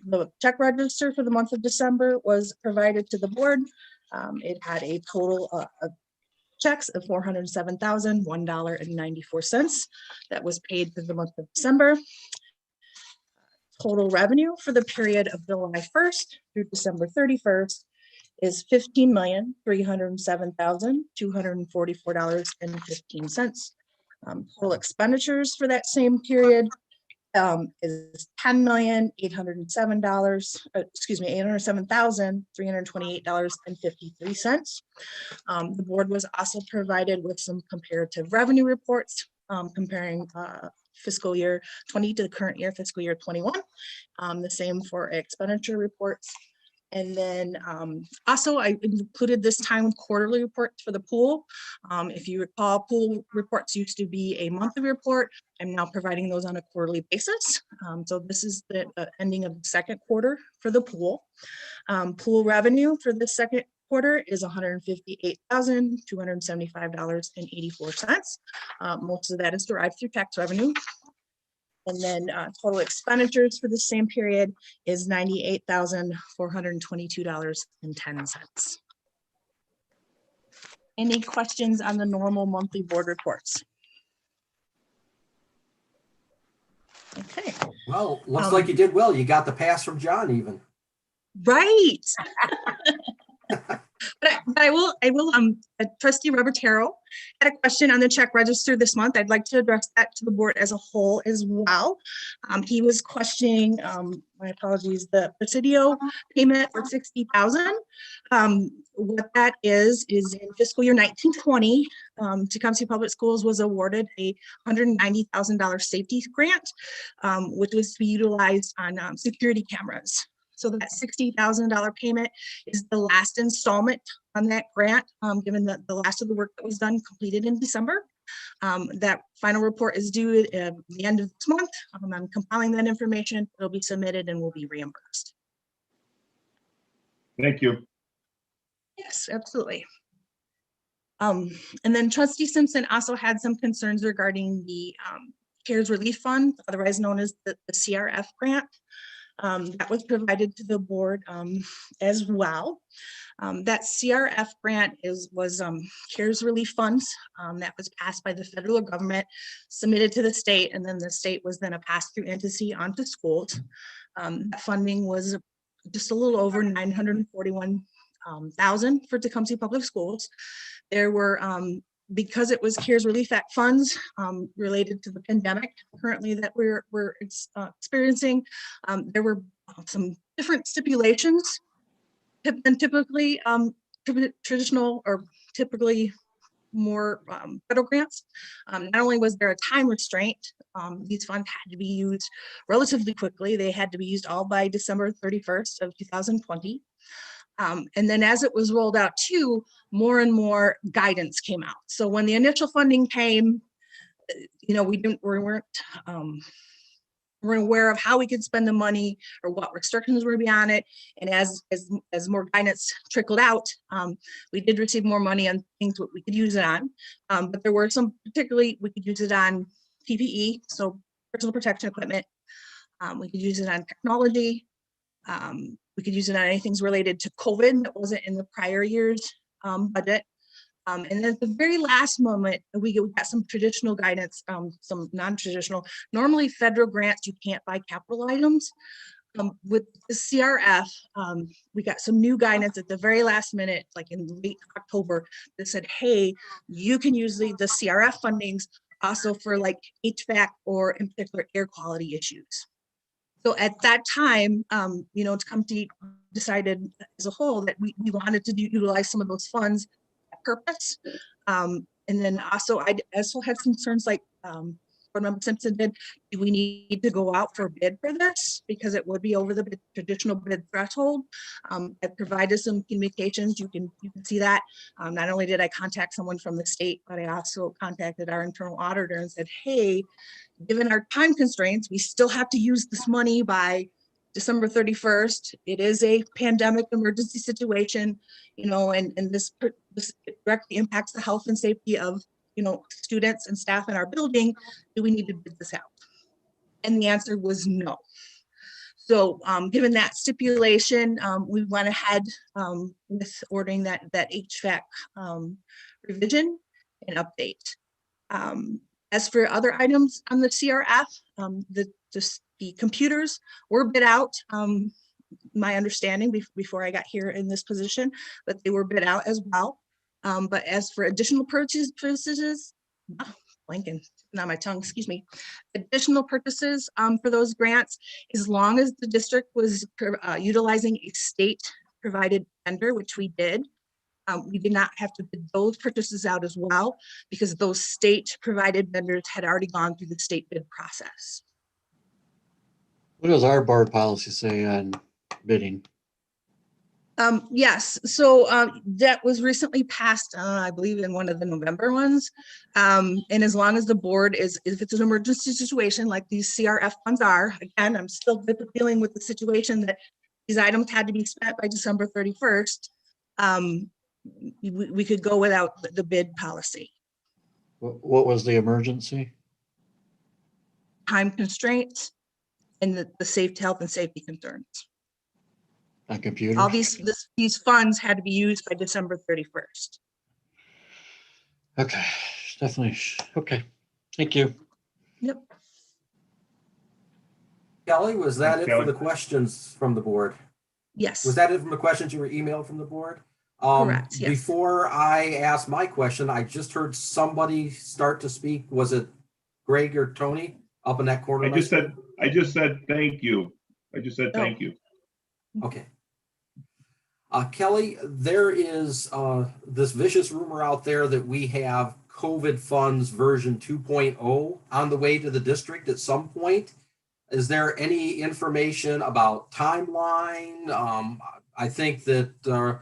The check register for the month of December was provided to the board. It had a total of checks of $407,001.94 that was paid for the month of December. Total revenue for the period of July 1st through December 31st is $15,307,244.15. Total expenditures for that same period is $807,328.53. The board was also provided with some comparative revenue reports comparing fiscal year 20 to the current year, fiscal year 21. The same for expenditure reports. And then also I included this time quarterly reports for the pool. If you recall, pool reports used to be a monthly report. I'm now providing those on a quarterly basis. So this is the ending of the second quarter for the pool. Pool revenue for the second quarter is $158,275.84. Most of that is derived through tax revenue. And then total expenditures for the same period is $98,422.10. Any questions on the normal monthly board reports? Okay. Well, looks like you did well. You got the pass from John even. Right. But I will, Trustee Robertero had a question on the check register this month. I'd like to address that to the board as a whole as well. He was questioning, my apologies, the Presidio payment for $60,000. What that is in fiscal year 1920, Tecumseh Public Schools was awarded a $190,000 safety grant, which was to be utilized on security cameras. So that $60,000 payment is the last installment on that grant, given that the last of the work that was done completed in December. That final report is due at the end of this month. I'm compiling that information. It'll be submitted and will be reimbursed. Thank you. Yes, absolutely. And then Trustee Simpson also had some concerns regarding the CARES Relief Fund, otherwise known as the CRF grant. That was provided to the board as well. That CRF grant was CARES Relief Funds that was passed by the federal government, submitted to the state, and then the state was then a pass-through entity onto schools. That funding was just a little over 941,000 for Tecumseh Public Schools. There were, because it was CARES Relief Act funds related to the pandemic currently that we're experiencing, there were some different stipulations than typically traditional or typically more federal grants. Not only was there a time restraint, these funds had to be used relatively quickly. They had to be used all by December 31st of 2020. And then as it was rolled out too, more and more guidance came out. So when the initial funding came, you know, we weren't aware of how we could spend the money or what restrictions would be on it. And as more guidance trickled out, we did receive more money on things that we could use it on. But there were some, particularly we could use it on PPE, so personal protection equipment. We could use it on technology. We could use it on anything related to COVID that wasn't in the prior year's budget. And then at the very last moment, we got some traditional guidance, some non-traditional. Normally federal grants, you can't buy capital items. With the CRF, we got some new guidance at the very last minute, like in late October, that said, hey, you can use the CRF fundings also for like HVAC or in particular air quality issues. So at that time, you know, Tecumseh decided as a whole that we wanted to utilize some of those funds for purpose. And then also, I also had concerns like Board Member Simpson did, do we need to go out for a bid for this? Because it would be over the traditional bid threshold. I provided some communications, you can see that. Not only did I contact someone from the state, but I also contacted our internal auditor and said, hey, given our time constraints, we still have to use this money by December 31st. It is a pandemic emergency situation, you know, and this directly impacts the health and safety of, you know, students and staff in our building. Do we need to bid this out? And the answer was no. So given that stipulation, we went ahead with ordering that HVAC revision and update. As for other items on the CRF, the computers were bid out. My understanding before I got here in this position, that they were bid out as well. But as for additional purchases, blanking, not my tongue, excuse me, additional purchases for those grants, as long as the district was utilizing a state provided vendor, which we did, we did not have to bid those purchases out as well because those state provided vendors had already gone through the state bid process. What does our board policy say on bidding? Yes, so that was recently passed, I believe in one of the November ones. And as long as the board is, if it's an emergency situation like these CRF funds are, again, I'm still dealing with the situation that these items had to be spent by December 31st. We could go without the bid policy. What was the emergency? Time constraints and the health and safety concerns. On computers? All these funds had to be used by December 31st. Okay, definitely. Okay, thank you. Yep. Kelly, was that it for Kelly. the questions from the board? Yes. Was that it from the questions you were emailed from the board? Correct, yes. Before I ask my question, I just heard somebody start to speak. Was it Greg or Tony up in that corner? I just said thank you. I just said thank you. Okay. Kelly, there is this vicious rumor out there that we have COVID funds version 2.0 on the way to the district at some point. Is there any information about timeline? I think that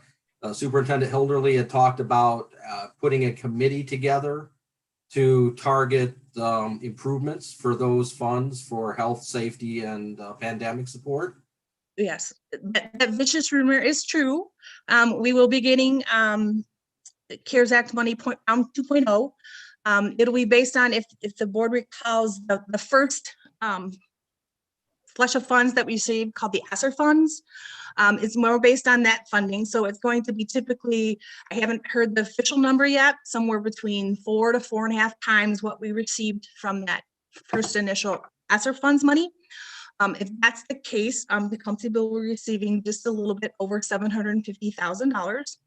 Superintendent Hilderly had talked about putting a committee together to target improvements for those funds for health, safety, and pandemic support. yes, that vicious rumor is true. We will be getting CARES Act money 2.0. It'll be based on, if the board recalls, the first flush of funds that we received called the ESSER funds. It's more based on that funding. So it's going to be typically, I haven't heard the official number yet, somewhere between 4 to 4.5 times what we received from that first initial ESSER funds money. If that's the case, the company will be receiving just a little bit over $750,000.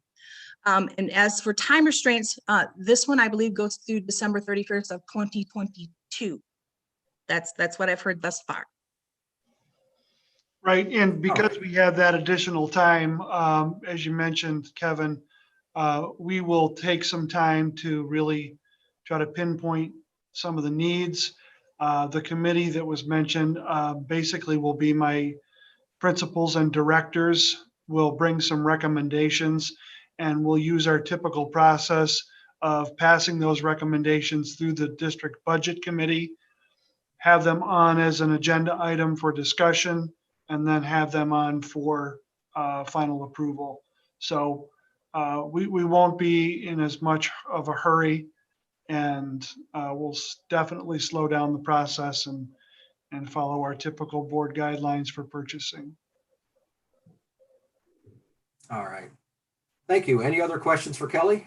And as for time restraints, this one I believe goes through December 31st of 2022. That's what I've heard thus far. Right, and because we have that additional time, as you mentioned, Kevin, we will take some time to really try to pinpoint some of the needs. The committee that was mentioned basically will be my principals and directors. Will bring some recommendations, and we'll use our typical process of passing those recommendations through the district budget committee, have them on as an agenda item for discussion, and then have them on for final approval. So we won't be in as much of a hurry, and we'll definitely slow down the process and follow our typical board guidelines for purchasing. All right. Thank you. Any other questions for Kelly?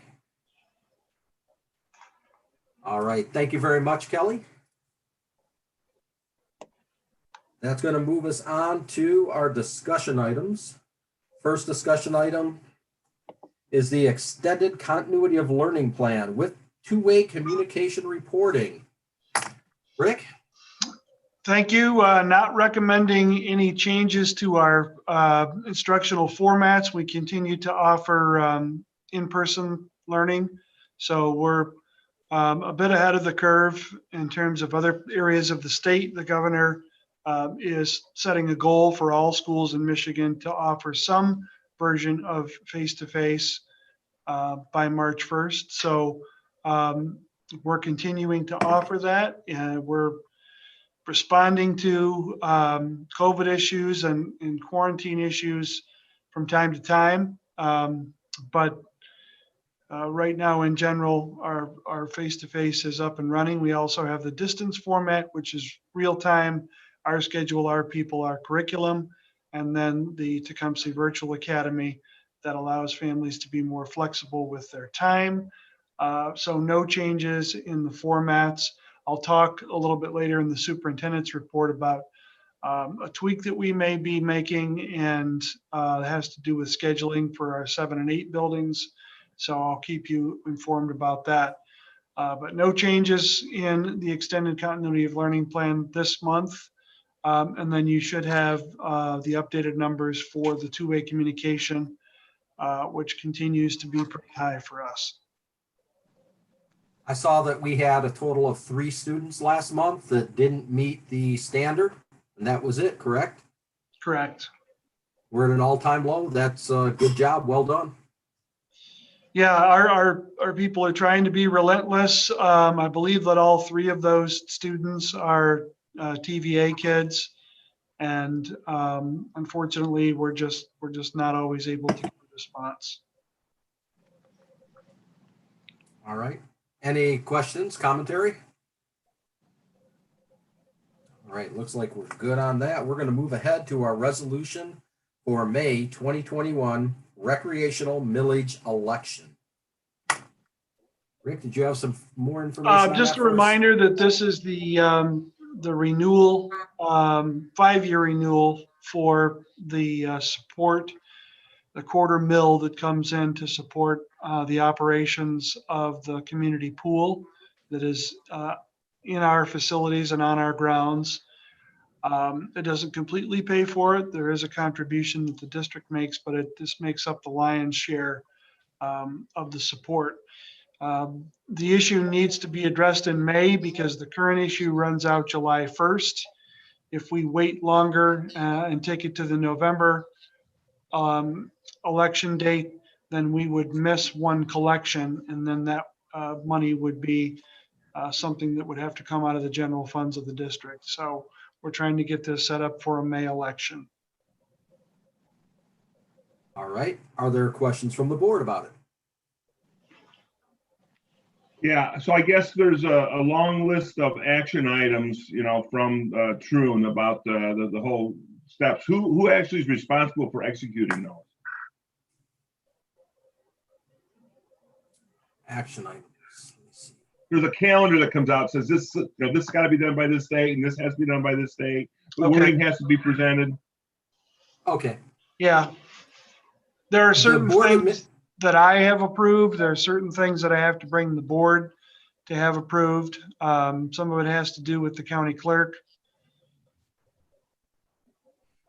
All right. Thank you very much, Kelly. That's going to move us on to our discussion items. First discussion item is the extended continuity of learning plan with two-way communication reporting. Rick? Thank you. Not recommending any changes to our instructional formats. We continue to offer in-person learning. So we're a bit ahead of the curve in terms of other areas of the state. The governor is setting a goal for all schools in Michigan to offer some version of face-to-face by March 1st. So we're continuing to offer that, and we're responding to COVID issues and quarantine issues from time to time. But right now, in general, our face-to-face is up and running. We also have the distance format, which is real-time, our schedule, our people, our curriculum, and then the Tecumseh Virtual Academy that allows families to be more flexible with their time. So no changes in the formats. I'll talk a little bit later in the superintendent's report about a tweak that we may be making, and it has to do with scheduling for our 7 and 8 buildings. So I'll keep you informed about that. But no changes in the extended continuity of learning plan this month. And then you should have the updated numbers for the two-way communication, which continues to be pretty high for us. I saw that we had a total of 3 students last month that didn't meet the standard, and that was it, correct? Correct. We're at an all-time low. That's a good job. Well done. Yeah, our people are trying to be relentless. I believe that all 3 of those students are TVA kids, and unfortunately, we're just not always able to get a response. All right. Any questions, commentary? All right, looks like we're good on that. We're going to move ahead to our resolution for May 2021 recreational millage election. Rick, did you have some more information? Just a reminder that this is the renewal, 5-year renewal for the support, the $250,000 that comes in to support the operations of the community pool that is in our facilities and on our grounds. It doesn't completely pay for it. There is a contribution that the district makes, but this makes up the lion's share of the support. The issue needs to be addressed in May because the current issue runs out July 1st. If we wait longer and take it to the November election date, then we would miss one collection, and then that money would be something that would have to come out of the general funds of the district. So we're trying to get this set up for a May election. All right. Are there questions from the board about it? Yeah, so I guess there's a long list of action items, from Troon about the whole steps. Who actually is responsible for executing those? Action items. Let me see. There's a calendar that comes out, says this, this has got to be done by this date, and this has to be done by this date. The Okay. wording has to be presented. Okay. Yeah. There are The certain board things that I have approved. There are certain things that I have to bring the board to have approved. Some of it has to do with the county clerk.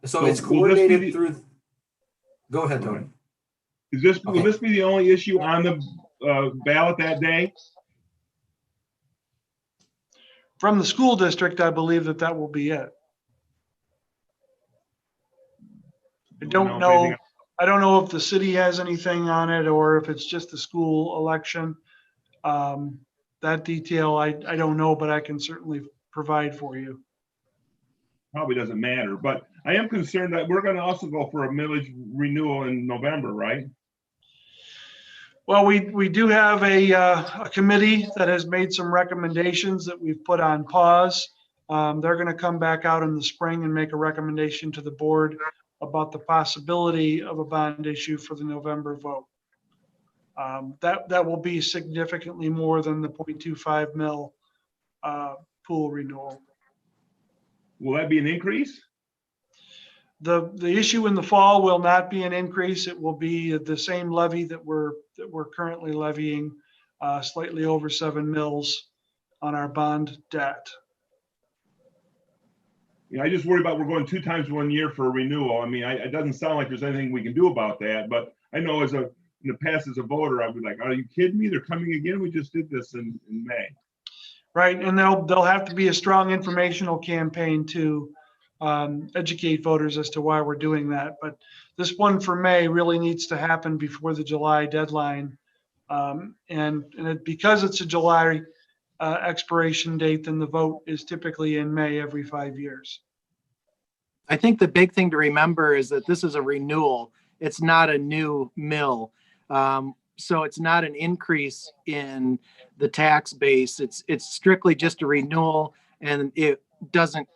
So So it's will this be coordinated the- through. Go ahead, Tony. Will Okay. this be the only issue on the ballot that day? From the school district, I believe that will be it. I don't know. I don't know if the city has anything on it or if it's just the school election. That detail, I don't know, but I can certainly provide for you. Probably doesn't matter, but I am concerned that we're going to also go for a millage renewal in November, right? Well, we do have a committee that has made some recommendations that we've put on pause. They're going to come back out in the spring and make a recommendation to the board about the possibility of a bond issue for the November vote. That will be significantly more than the 0.25 mil pool renewal. Will that be an increase? The issue in the fall will not be an increase. It will be the same levy that we're currently levying, slightly over 7 mils on our bond debt. I just worry about we're going 2 times 1 year for a renewal. I mean, it doesn't sound like there's anything we can do about that, but I know in the past as a voter, I'd be like, are you kidding me? They're coming again? We just did this in May. Right, and there'll have to be a strong informational campaign to educate voters as to why we're doing that. But this one for May really needs to happen before the July deadline. Because it's a July expiration date, then the vote is typically in May every 5 years. I think the big thing to remember is that this is a renewal. It's not a new mill. So it's not an increase in the tax base. It's strictly just a renewal, and it doesn't,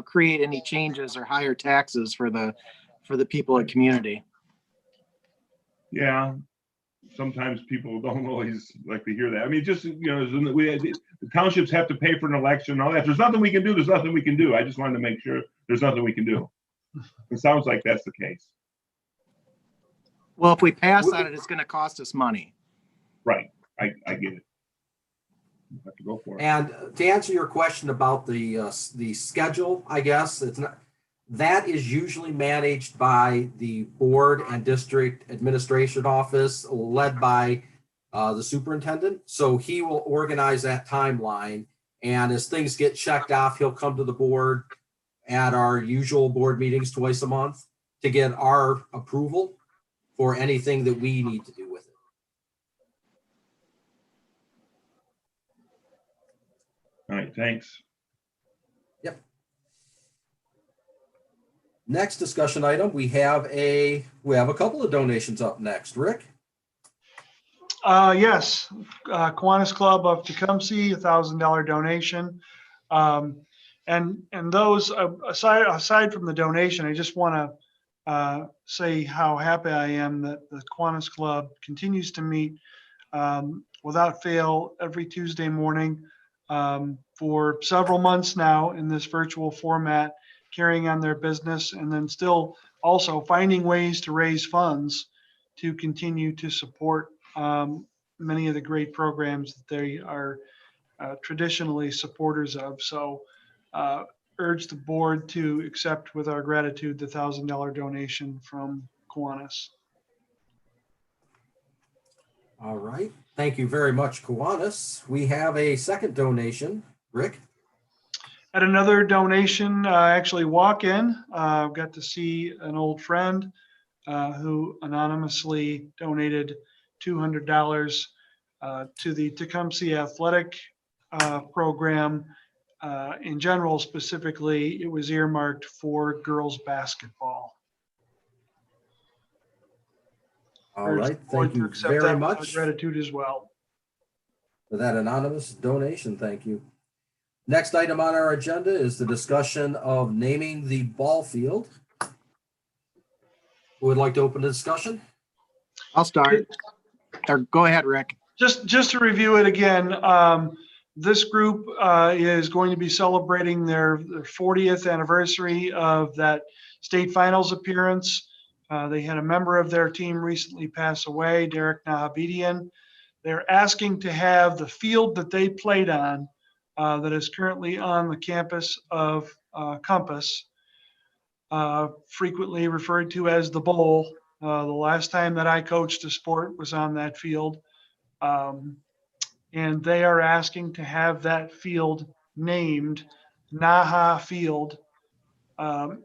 create any changes or higher taxes for the people in the community. Yeah. Sometimes people don't always like to hear that. I mean, just, the townships have to pay for an election and all that. If there's nothing we can do, there's nothing we can do. I just wanted to make sure there's nothing we can do. It sounds like that's the case. Well, if we pass on it, it's going to cost us money. Right. I get it. Have to go for it. And to answer your question about the schedule, I guess it's not. That is usually managed by the board and district administration office, led by the superintendent. So he will organize that timeline, and as things get checked off, he'll come to the board at our usual board meetings twice a month to get our approval for anything that we need to do with it. All right, thanks. Yep. Next discussion item, we have a couple of donations up next. Rick? Yes, Kiwanis Club of Tecumseh, $1,000 donation. And those, aside from the donation, I just want to say how happy I am that the Kiwanis Club continues to meet without fail every Tuesday morning for several months now in this virtual format, carrying on their business, and then still also finding ways to raise funds to continue to support many of the great programs that they are traditionally supporters of. So urge the board to accept with our gratitude the $1,000 donation from Kiwanis. All right. Thank you very much, Kiwanis. We have a second donation. Rick? At another donation, actually walk-in, got to see an old friend who anonymously donated $200 to the Tecumseh Athletic program. In general, specifically, it was earmarked for girls basketball. All urge right, the board thank to you accept very that with much gratitude as well. for that anonymous donation. Thank you. Next item on our agenda is the discussion of naming the ball field. Who would like to open the discussion? I'll start. Or go ahead, Rick. Just to review it again, this group is going to be celebrating their 40th anniversary of that state finals appearance. They had a member of their team recently pass away, Derek Nahabedian. They're asking to have the field that they played on, that is currently on the campus of Compass, frequently referred to as the Bowl. The last time that I coached a sport was on that field. And they are asking to have that field named Naha Field,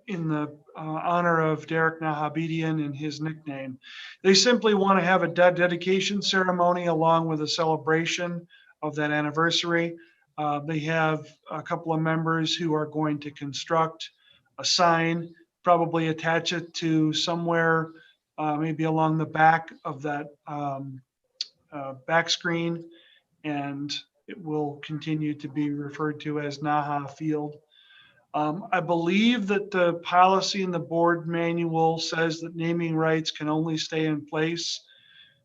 in the honor of Derek Nahabedian and his nickname. They simply want to have a dedication ceremony along with a celebration of that anniversary. They have a couple of members who are going to construct a sign, probably attach it to somewhere, maybe along the back of that back screen, and it will continue to be referred to as Naha Field. I believe that the policy in the board manual says that naming rights can only stay in place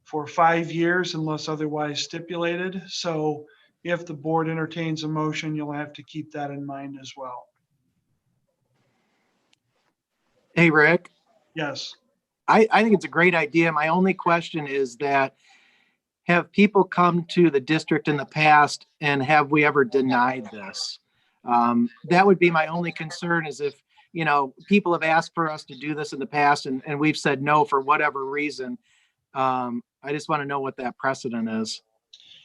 for 5 years unless otherwise stipulated. So if the board entertains a motion, you'll have to keep that in mind as well. Hey, Rick. Yes. I think it's a great idea. My only question is that have people come to the district in the past and have we ever denied this? That would be my only concern is if, you know, people have asked for us to do this in the past and we've said no for whatever reason. I just want to know what that precedent is.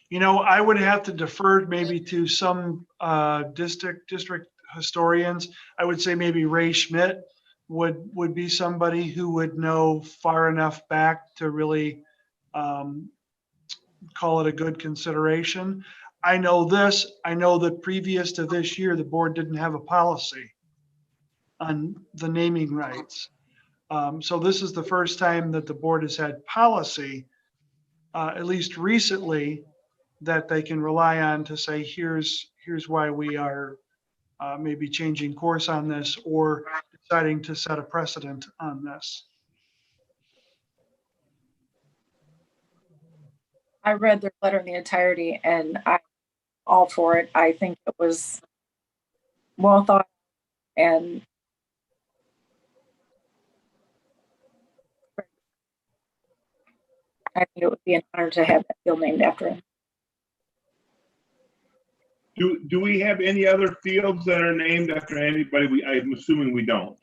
You know, I would have to defer maybe to some district historians. I would say maybe Ray Schmidt would be somebody who would know far enough back to really call it a good consideration. I know this, I know that previous to this year, the board didn't have a policy on the naming rights. So this is the first time that the board has had policy, at least recently, that they can rely on to say, here's why we are maybe changing course on this or deciding to set a precedent on this. I read their letter in the entirety and I'm all for it. I think it was well thought and I think it would be an honor to have that field named after him. Do we have any other fields that are named after anybody? I'm assuming we don't.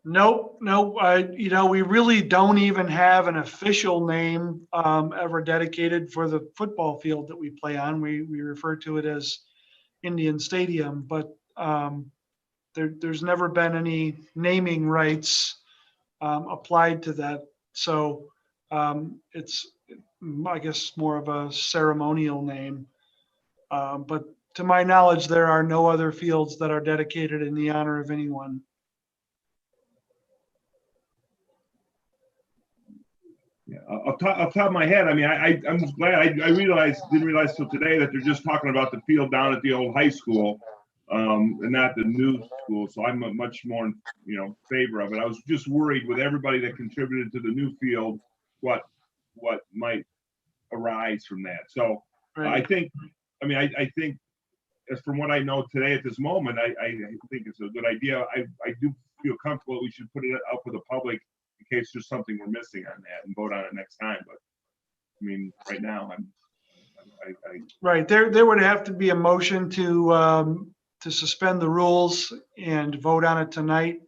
Nope. You know, we really don't even have an official name ever dedicated for the football field that we play on. We refer to it as Indian Stadium, but there's never been any naming rights applied to that. So it's, I guess, more of a ceremonial name. But to my knowledge, there are no other fields that are dedicated in the honor of anyone. Yeah, off top of my head, I mean, I'm glad I didn't realize till today that they're just talking about the field down at the old high school, and not the new school. So I'm much more in, favor of it. I was just worried with everybody that contributed to the new field, what might arise from that. So Right. I think as from what I know today at this moment, I think it's a good idea. I do feel comfortable that we should put it out for the public in case there's something we're missing on that and vote on it next time. But I mean, right now, Right, there would have to be a motion to suspend the rules and vote on it tonight.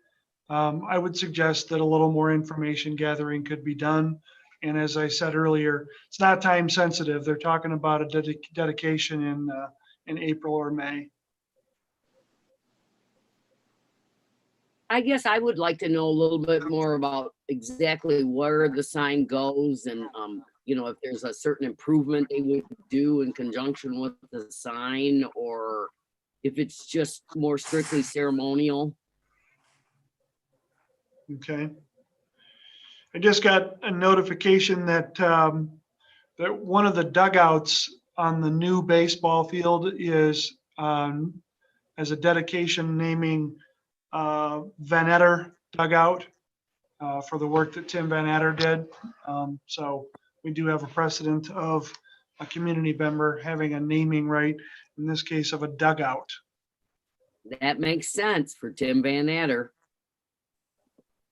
I would suggest that a little more information gathering could be done. And as I said earlier, it's not time sensitive. They're talking about a dedication in April or May. I guess I would like to know a little bit more about exactly where the sign goes and, if there's a certain improvement they would do in conjunction with the sign, or if it's just more strictly ceremonial. Okay. I just got a notification that, that one of the dugouts on the new baseball field is, as a dedication naming, Van Etter dugout, for the work that Tim Van Etter did. So we do have a precedent of a community member having a naming right, in this case of a dugout. That makes sense for Tim Van Adder.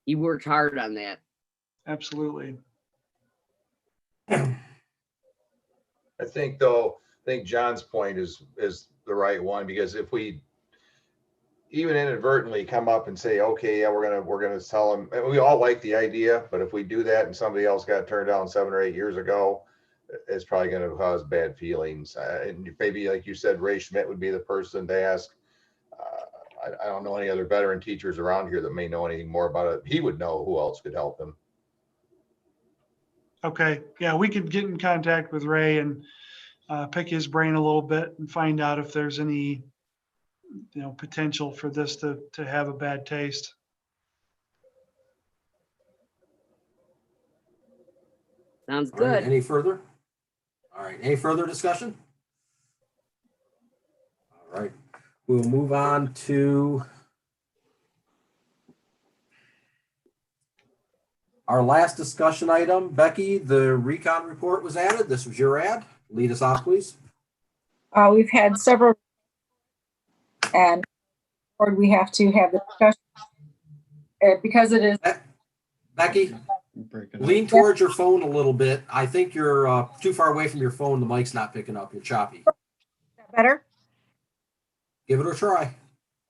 He worked hard on that. Absolutely. I think though, I think John's point is the right one, because if we even inadvertently come up and say, okay, yeah, we're gonna tell them, and we all like the idea, but if we do that and somebody else got turned down 7 or 8 years ago, it's probably gonna cause bad feelings. And maybe, like you said, Ray Schmidt would be the person to ask. I don't know any other veteran teachers around here that may know anything more about it. He would know who else could help him. Okay, yeah, we could get in contact with Ray and pick his brain a little bit and find out if there's any, potential for this to have a bad taste. Sounds All right, good. any further? All right, any further discussion? All right, we'll move on to our last discussion item. Becky, the recon report was added. This was your ad. Lead us off, please. We've had several, and we have to have the discussion. Because it is. Becky, lean towards your phone a little bit. I think you're too far away from your phone. The mic's not picking up. You're choppy. Is that better? Give it a try.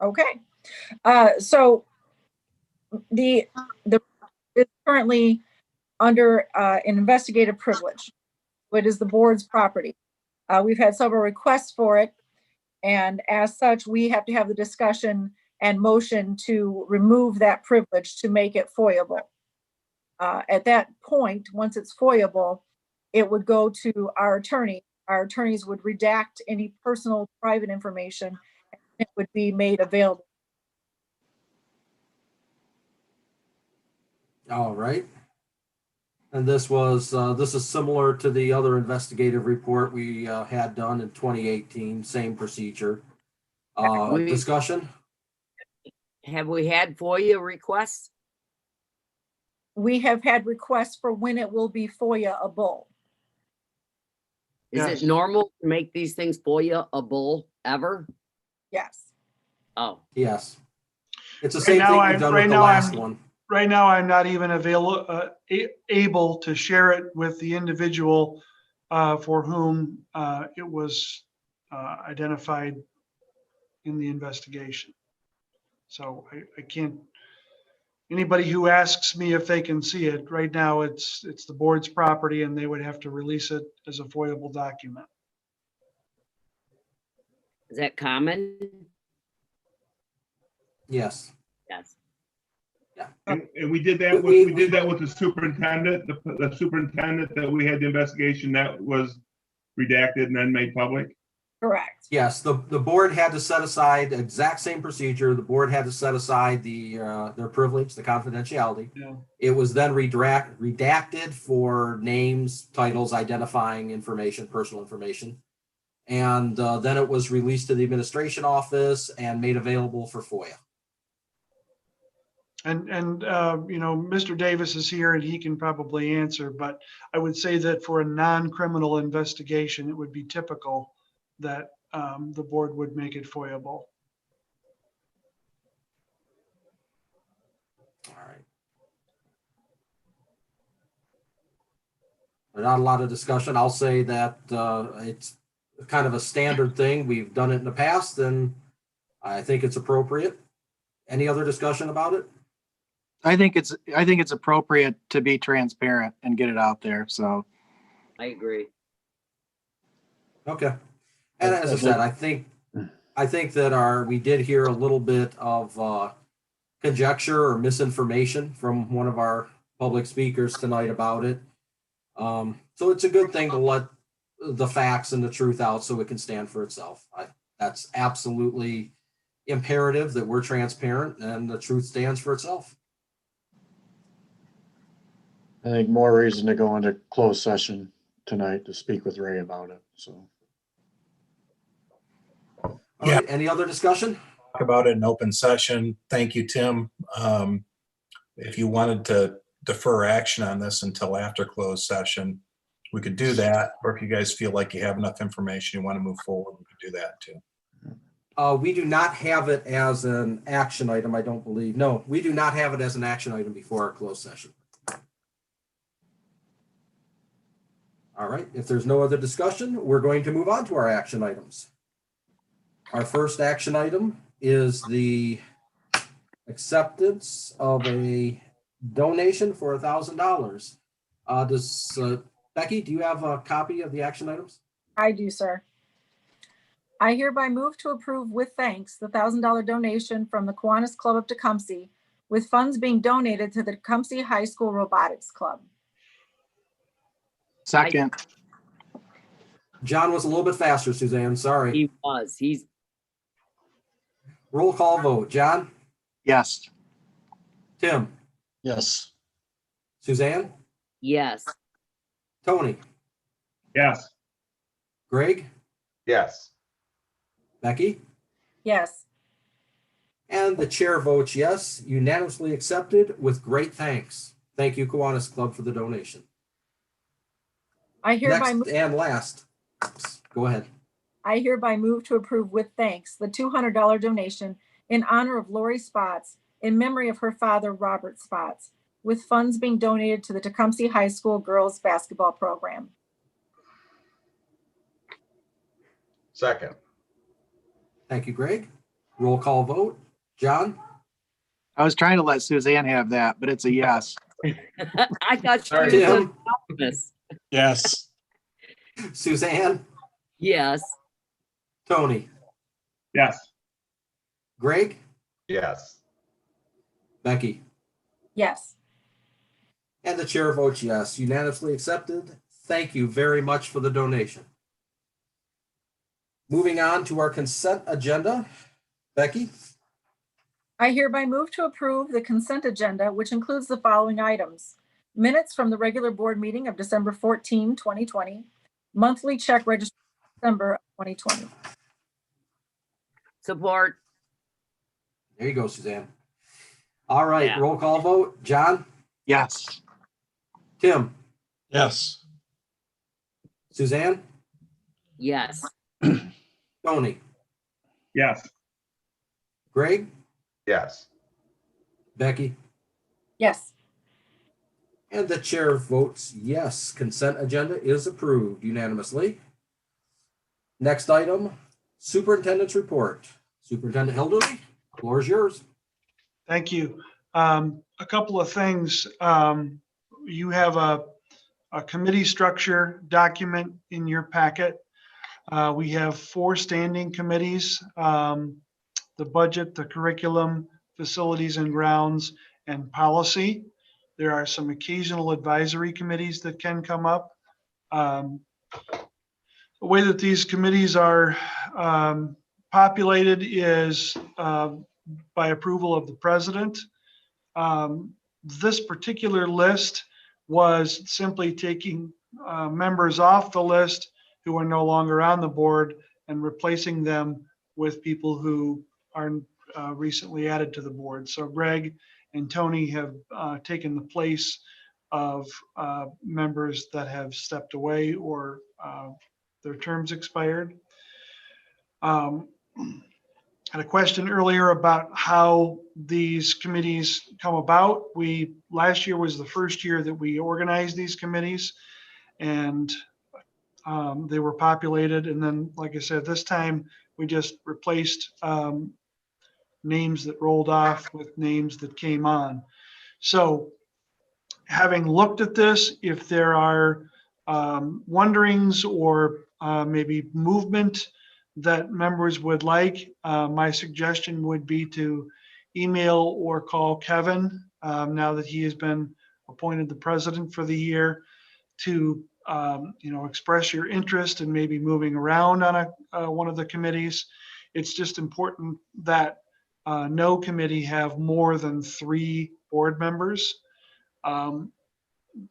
Okay. So the is currently under an investigative privilege. It is the board's property. We've had several requests for it, and as such, we have to have the discussion and motion to remove that privilege to make it FOIAble. At that point, once it's FOIAble, it would go to our attorney. Our attorneys would redact any personal private information, and it would be made available. All right. And this is similar to the other investigative report we had done in 2018, same procedure. Discussion? Have we had FOIA requests? We have had requests for when it will be FOIA-able. Is it normal to make these things FOIA-able ever? Yes. Oh. Yes. It's the same thing we've done with the last one. Right now, I'm not even able to share it with the individual for whom it was identified in the investigation. So I can't, anybody who asks me if they can see it, right now it's the board's property and they would have to release it as a FOIAble document. Is that common? Yes. Yes. Yeah. And we did that with the superintendent, the superintendent that we had the investigation that was redacted and then made public. Correct. Yes, the board had to set aside the exact same procedure. The board had to set aside their privilege, the confidentiality. Yeah. It was then redacted for names, titles, identifying information, personal information. And then it was released to the administration office and made available for FOIA. And Mr. Davis is here and he can probably answer, but I would say that for a non-criminal investigation, it would be typical that the board would make it FOIAble. All right. Not a lot of discussion. I'll say that it's kind of a standard thing. We've done it in the past and I think it's appropriate. Any other discussion about it? I think it's appropriate to be transparent and get it out there. So I agree. Okay. And as I said, I think that we did hear a little bit of conjecture or misinformation from one of our public speakers tonight about it. So it's a good thing to let the facts and the truth out so it can stand for itself. That's absolutely imperative that we're transparent and the truth stands for itself. I think more reason to go into closed session tonight to speak with Ray about it, so. All right, any other discussion? Talk about it in open session. Thank you, Tim. If you wanted to defer action on this until after closed session, we could do that. Or if you guys feel like you have enough information, you want to move forward, we could do that too. We do not have it as an action item, I don't believe. No, we do not have it as an action item before our closed session. All right, if there's no other discussion, we're going to move on to our action items. Our first action item is the acceptance of a donation for $1,000. Does Becky, do you have a copy of the action items? I do, sir. I hereby move to approve with thanks the $1,000 donation from the Kiwanis Club of Tecumseh, with funds being donated to the Tecumseh High School Robotics Club. Second. John was a little bit faster, Suzanne, sorry. He was. He's Roll call vote. John? Yes. Tim? Yes. Suzanne? yes. Tony? Yes. Greg? Yes. Becky? Yes. And the chair votes yes, unanimously accepted with great thanks. Thank you, Kiwanis Club, for the donation. I hereby Next and last, go ahead. I hereby move to approve with thanks the $200 donation in honor of Lori Spots in memory of her father, Robert Spots, with funds being donated to the Tecumseh High School girls basketball program. Second. Thank you, Greg. Roll call vote. John? I was trying to let Suzanne have that, but it's a yes. I thought she Sorry, was Tim. an optimist. Yes. Suzanne? Yes. Tony? Yes. Greg? Yes. Becky? Yes. And the chair votes yes, unanimously accepted. Thank you very much for the donation. Moving on to our consent agenda. Becky? I hereby move to approve the consent agenda, which includes the following items: minutes from the regular board meeting of December 14, 2020, monthly check register December of 2020. Support. There you go, Suzanne. All right, Yeah. roll call vote. John? Yes. Tim? Yes. Suzanne? Yes. Tony? Yes. Greg? Yes. Becky? Yes. And the chair votes yes. Consent agenda is approved unanimously. Next item, superintendent's report. Superintendent Hilderly, floor is yours. Thank you. A couple of things. You have a committee structure document in your packet. We have 4 standing committees, the budget, the curriculum, facilities and grounds, and policy. There are some occasional advisory committees that can come up. The way that these committees are populated is by approval of the president. This particular list was simply taking members off the list who are no longer on the board and replacing them with people who are recently added to the board. So Greg and Tony have taken the place of members that have stepped away or their terms expired. Had a question earlier about how these committees come about. Last year was the first year that we organized these committees, and they were populated. And then, like I said, this time we just replaced names that rolled off with names that came on. So having looked at this, if there are wonderings or maybe movement that members would like, my suggestion would be to email or call Kevin, now that he has been appointed the president for the year, to express your interest in maybe moving around on one of the committees. It's just important that no committee have more than 3 board members.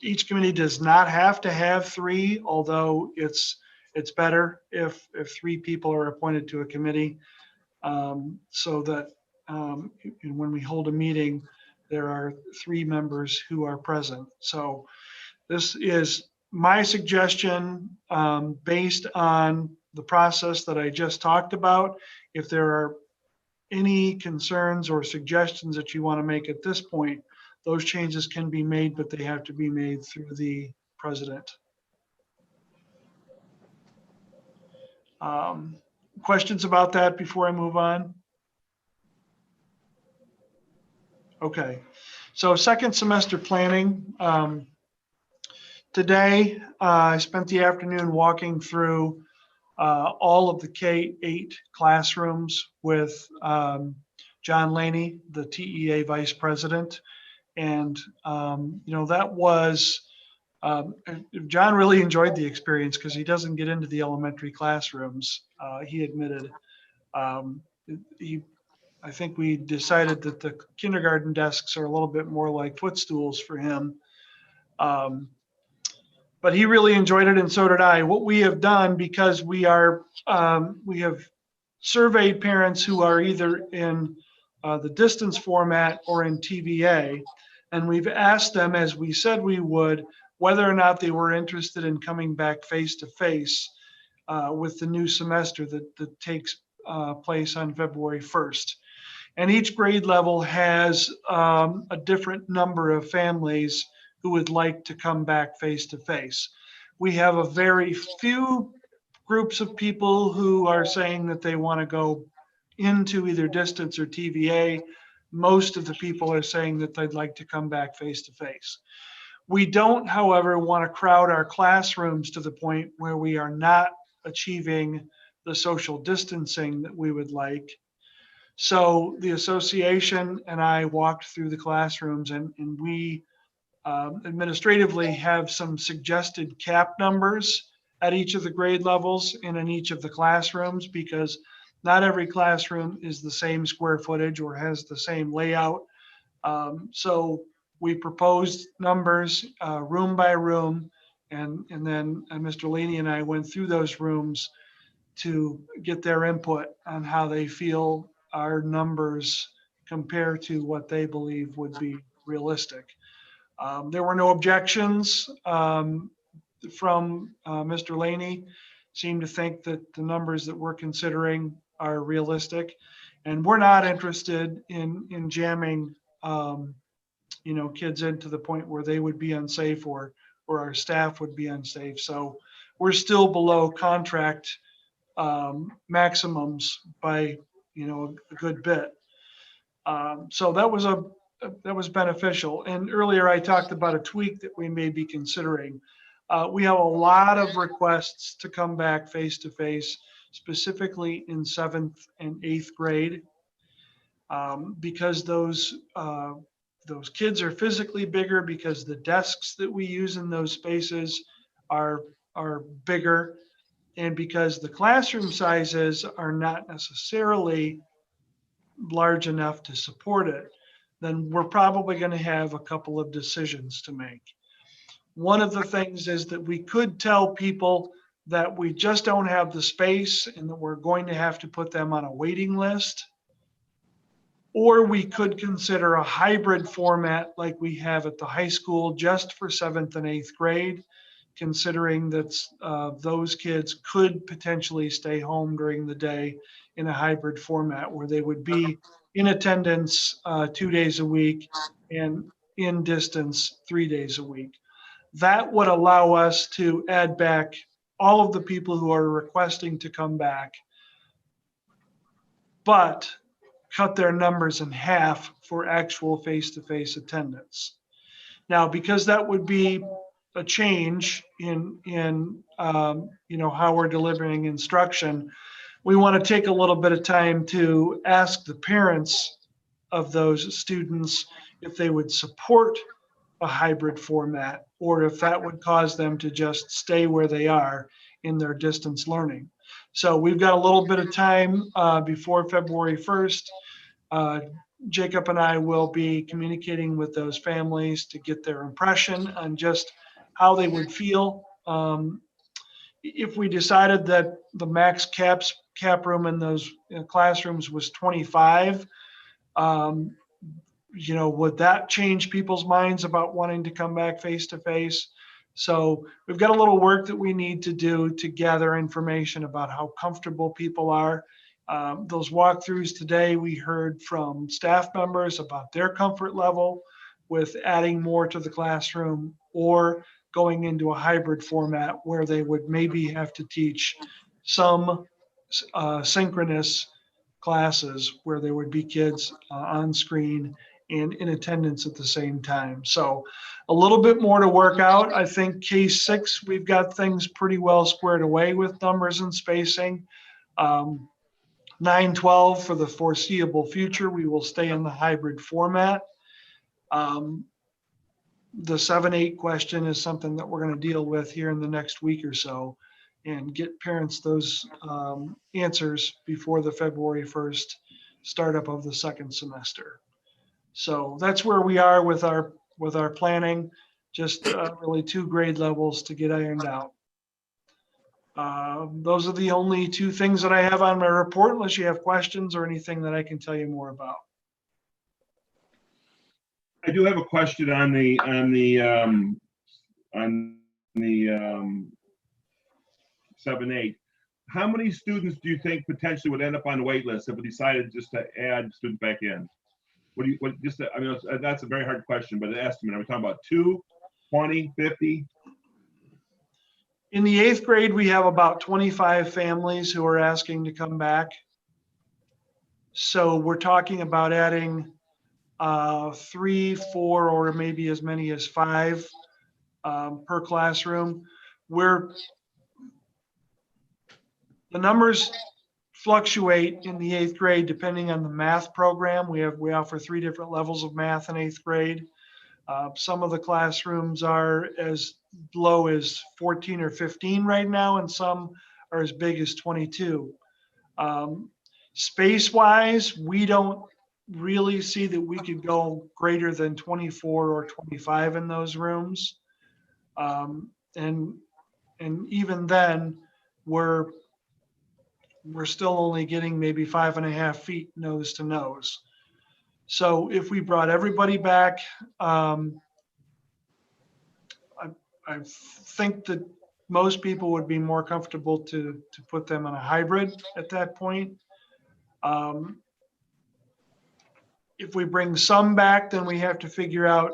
Each committee does not have to have three, although it's better if three people are appointed to a committee, so that when we hold a meeting, there are three members who are present. So this is my suggestion based on the process that I just talked about. If there are any concerns or suggestions that you want to make at this point, those changes can be made, but they have to be made through the president. Questions about that before I move on? Okay, so second semester planning. Today, I spent the afternoon walking through all of the K-8 classrooms with John Laney, the TEA vice president. And, that was, John really enjoyed the experience because he doesn't get into the elementary classrooms, he admitted. I think we decided that the kindergarten desks are a little bit more like footstools for him. But he really enjoyed it, and so did I. What we have done, because we have surveyed parents who are either in the distance format or in TVA, and we've asked them, as we said we would, whether or not they were interested in coming back face-to-face with the new semester that takes place on February 1st. And each grade level has a different number of families who would like to come back face-to-face. We have a very few groups of people who are saying that they want to go into either distance or TVA. Most of the people are saying that they'd like to come back face-to-face. We don't, however, want to crowd our classrooms to the point where we are not achieving the social distancing that we would like. So the association and I walked through the classrooms, and we administratively have some suggested cap numbers at each of the grade levels and in each of the classrooms, because not every classroom is the same square footage or has the same layout. So we proposed numbers room by room, and then Mr. Laney and I went through those rooms to get their input on how they feel our numbers compare to what they believe would be realistic. There were no objections from Mr. Laney. Seemed to think that the numbers that we're considering are realistic, and we're not interested in jamming kids into the point where they would be unsafe or our staff would be unsafe. So we're still below contract maximums by a good bit. So that was beneficial. And earlier I talked about a tweak that we may be considering. We have a lot of requests to come back face-to-face, specifically in 7th and 8th grade, because those kids are physically bigger, because the desks that we use in those spaces are bigger, and because the classroom sizes are not necessarily large enough to support it. Then we're probably going to have a couple of decisions to make. One of the things is that we could tell people that we just don't have the space and that we're going to have to put them on a waiting list. Or we could consider a hybrid format like we have at the high school just for 7th and 8th grade, considering that those kids could potentially stay home during the day in a hybrid format where they would be in attendance 2 days a week and in distance 3 days a week. That would allow us to add back all of the people who are requesting to come back, but cut their numbers in half for actual face-to-face attendance. Now, because that would be a change in how we're delivering instruction, we want to take a little bit of time to ask the parents of those students if they would support a hybrid format, or if that would cause them to just stay where they are in their distance learning. So we've got a little bit of time before February 1st. Jacob and I will be communicating with those families to get their impression on just how they would feel. If we decided that the max cap room in those classrooms was 25, would that change people's minds about wanting to come back face to face? So we've got a little work that we need to do to gather information about how comfortable people are. Those walkthroughs today, we heard from staff members about their comfort level with adding more to the classroom or going into a hybrid format where they would maybe have to teach some synchronous classes where there would be kids on screen and in attendance at the same time. So a little bit more to work out. I think case 6, we've got things pretty well squared away with numbers and spacing. 9-12 for the foreseeable future, we will stay in the hybrid format. The 7-8 question is something that we're going to deal with here in the next week or so and get parents those answers before the February 1st startup of the second semester. So that's where we are with our planning, just really 2 grade levels to get ironed out. Those are the only 2 things that I have on my report, unless you have questions or anything that I can tell you more about. I do have a question on the 7-8. How many students do you think potentially would end up on the wait list if we decided just to add students back in? I mean, that's a very hard question, but an estimate. Are we talking about 2, 20, 50? In the 8th grade, we have about 25 families who are asking to come back. So we're talking about adding 3, 4, or maybe as many as 5 per classroom. The numbers fluctuate in the 8th grade depending on the math program. We offer 3 different levels of math in 8th grade. Some of the classrooms are as low as 14 or 15 right now, and some are as big as 22. Space-wise, we don't really see that we could go greater than 24 or 25 in those rooms. And even then, we're still only getting maybe 5.5 feet nose to nose. So if we brought everybody back, I think that most people would be more comfortable to put them in a hybrid at that point. If we bring some back, then we have to figure out,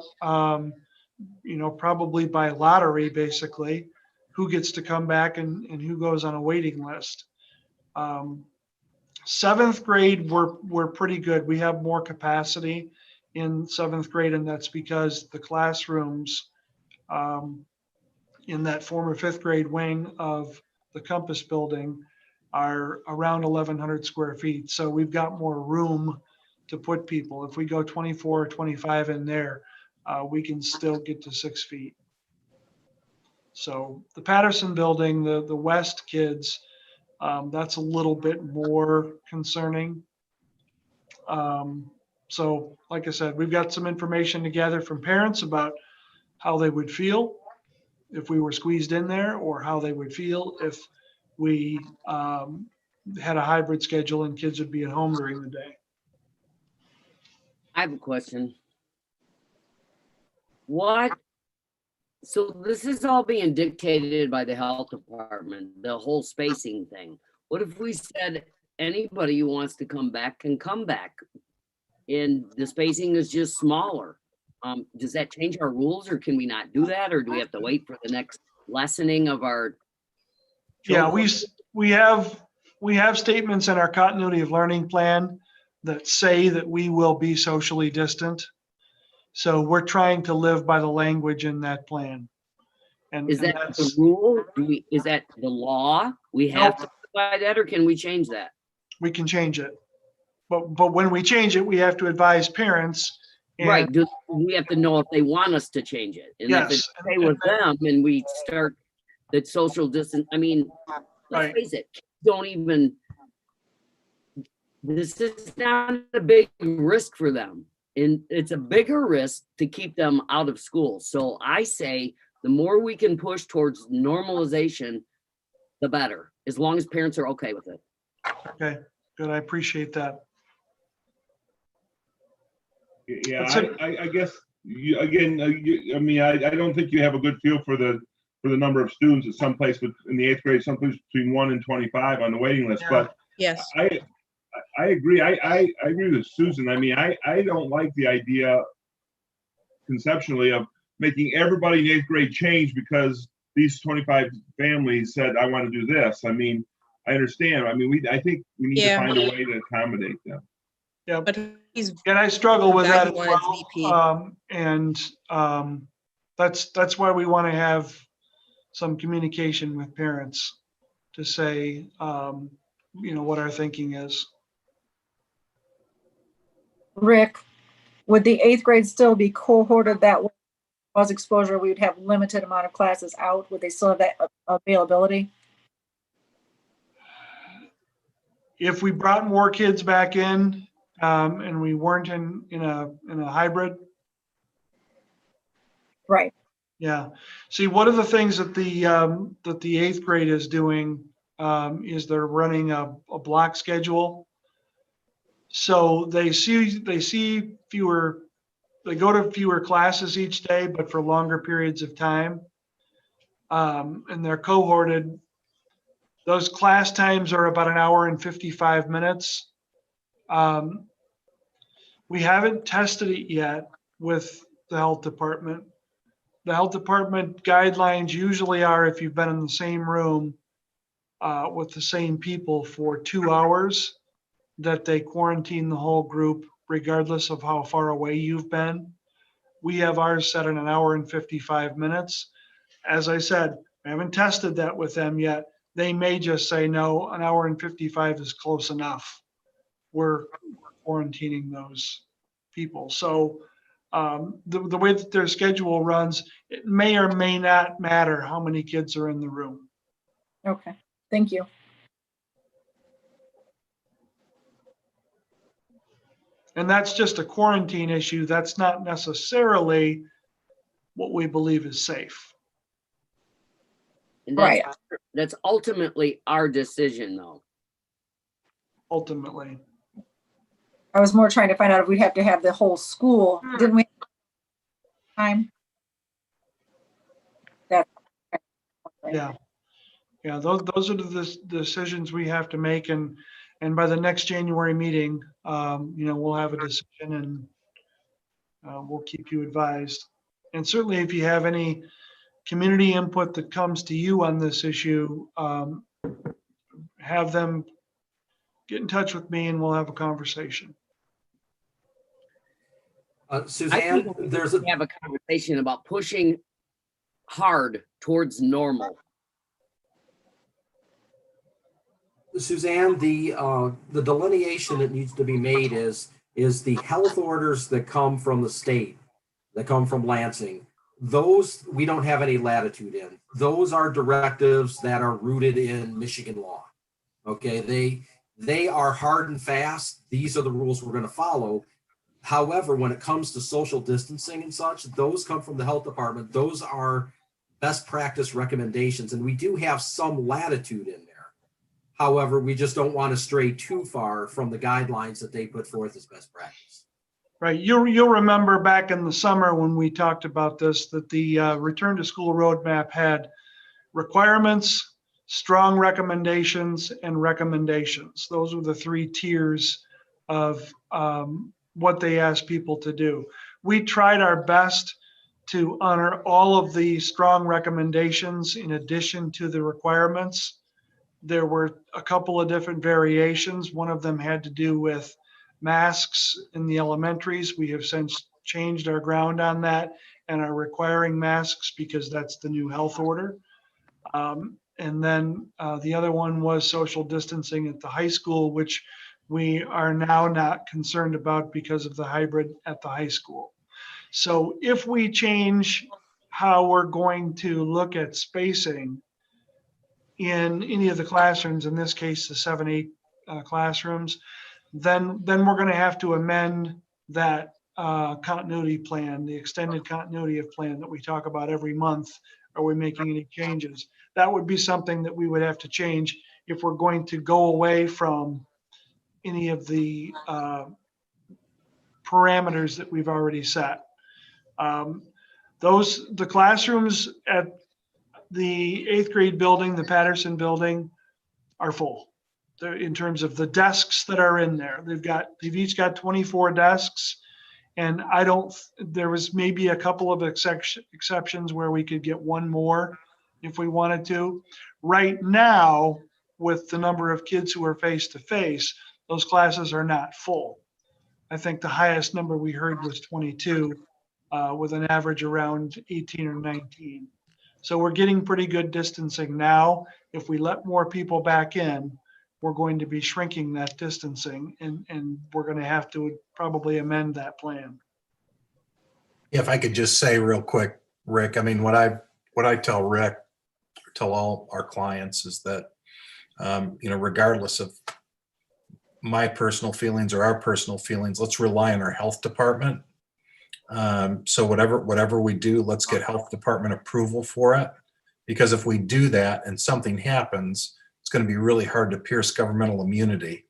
probably by lottery, basically, who gets to come back and who goes on a waiting list. 7th grade, we're pretty good. We have more capacity in 7th grade, and that's because the classrooms in that former 5th grade wing of the Compass building are around 1,100 square feet. So we've got more room to put people. If we go 24 or 25 in there, we can still get to 6 feet. So the Patterson building, the West kids, that's a little bit more concerning. So like I said, we've got some information to gather from parents about how they would feel if we were squeezed in there, or how they would feel if we had a hybrid schedule and kids would be at home during the day. I have a question. So this is all being dictated by the health department, the whole spacing thing. What if we said anybody who wants to come back can come back and the spacing is just smaller? Does that change our rules, or can we not do that? Or do we have to wait for the next lessening of our? Yeah, we have statements in our continuity of learning plan that say that we will be socially distant. So we're trying to live by the language in that plan. And is that the rule? Is that the law? We have to live by that, or can we change that? We can change it. But when we change it, we have to advise parents. Right. We have to know if they want us to change it. And yes, if it's okay with them and we start the social distance, I mean, let's face it, this is not a big risk for them. And it's a bigger risk to keep them out of school. So I say the more we can push towards normalization, the better, as long as parents are okay with it. Okay, good. I appreciate that. Yeah, That's it. I guess, I mean, I don't think you have a good feel for the number of students at some place in the 8th grade, someplace between 1 and 25 on the waiting list. Yeah. But Yes. I agree. I agree with Susan. I mean, I don't like the idea conceptually of making everybody in 8th grade change because these 25 families said, I want to do this. I mean, I understand. I mean, I think we need to find a way to accommodate them. Yeah, But he's and I struggle with forgot that he as wanted well. VP. That's why we want to have some communication with parents to say, what our thinking is. Rick, would the 8th grade still be cohorted that way? Cause exposure, we would have limited amount of classes out. Would they still have that availability? If we brought more kids back in, and we weren't in a hybrid. Right. Yeah. See, one of the things that the 8th grade is doing is they're running a block schedule. So they go to fewer classes each day, but for longer periods of time. And they're cohorted. Those class times are about 1 hour and 55 minutes. We haven't tested it yet with the health department. The health department guidelines usually are if you've been in the same room with the same people for 2 hours, that they quarantine the whole group regardless of how far away you've been. We have ours set in 1 hour and 55 minutes. As I said, I haven't tested that with them yet. They may just say, no, 1 hour and 55 is close enough. We're quarantining those people. So the way that their schedule runs, it may or may not matter how many kids are in the room. Okay, thank you. And that's just a quarantine issue. That's not necessarily what we believe is safe. And Right. That's ultimately our decision, though. Ultimately. I was more trying to find out if we'd have to have the whole school. Didn't we? Time. Yeah. Yeah, those are the decisions we have to make, and by the next January meeting, we'll have a decision, and we'll keep you advised. And certainly, if you have any community input that comes to you on this issue, have them get in touch with me, and we'll have a conversation. Suzanne, there's a have a conversation about pushing hard towards normal. Suzanne, the delineation that needs to be made is the health orders that come from the state, that come from Lansing. Those we don't have any latitude in. Those are directives that are rooted in Michigan law. Okay, they are hard and fast. These are the rules we're going to follow. However, when it comes to social distancing and such, those come from the health department. Those are best practice recommendations, and we do have some latitude in there. However, we just don't want to stray too far from the guidelines that they put forth as best practice. Right. You'll remember back in the summer when we talked about this, that the return to school roadmap had requirements, strong recommendations, and recommendations. Those were the 3 tiers of what they asked people to do. We tried our best to honor all of the strong recommendations in addition to the requirements. There were a couple of different variations. One of them had to do with masks in the elementaries. We have since changed our ground on that and are requiring masks because that's the new health order. And then the other one was social distancing at the high school, which we are now not concerned about because of the hybrid at the high school. So if we change how we're going to look at spacing in any of the classrooms, in this case, the 7-8 classrooms, then we're going to have to amend that continuity plan, the extended continuity of plan that we talk about every month. Are we making any changes? That would be something that we would have to change if we're going to go away from any of the parameters that we've already set. The classrooms at the 8th grade building, the Patterson building, are full. In terms of the desks that are in there, they've each got 24 desks, and there was maybe a couple of exceptions where we could get one more if we wanted to. Right now, with the number of kids who are face to face, those classes are not full. I think the highest number we heard was 22, with an average around 18 or 19. So we're getting pretty good distancing now. If we let more people back in, we're going to be shrinking that distancing, and we're going to have to probably amend that plan. If I could just say real quick, Rick, I mean, what I tell Rick, tell all our clients is that, regardless of my personal feelings or our personal feelings, let's rely on our health department. So whatever we do, let's get health department approval for it. Because if we do that and something happens, it's going to be really hard to pierce governmental immunity.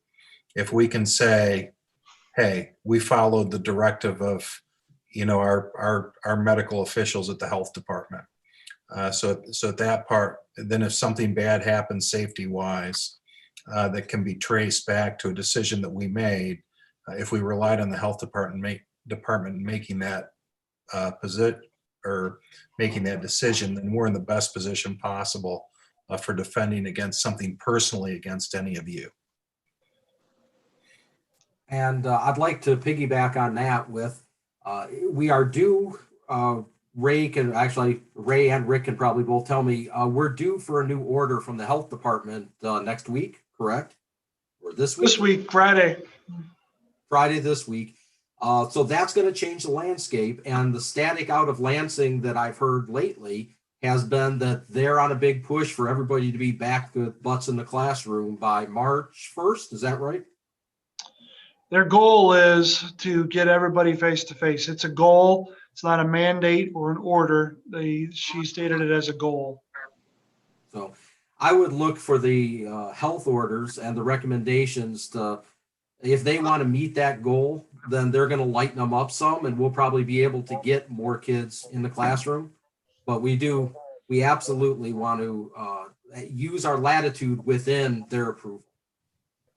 If we can say, hey, we followed the directive of, our medical officials at the health department. So at that part, then if something bad happens safety wise, that can be traced back to a decision that we made, if we relied on the health department making that making that decision, then we're in the best position possible for defending against something personally against any of you. And I'd like to piggyback on that with, we are due, Ray and Rick can probably both tell me, we're due for a new order from the health department next week, correct? Or this week? This week, Friday. Friday this week. So that's going to change the landscape. And the static out of Lansing that I've heard lately has been that they're on a big push for everybody to be back with butts in the classroom by March 1st. Is that right? Their goal is to get everybody face to face. It's a goal. It's not a mandate or an order. She stated it as a goal. So I would look for the health orders and the recommendations to, if they want to meet that goal, then they're going to lighten them up some, and we'll probably be able to get more kids in the classroom. But we absolutely want to use our latitude within their approval.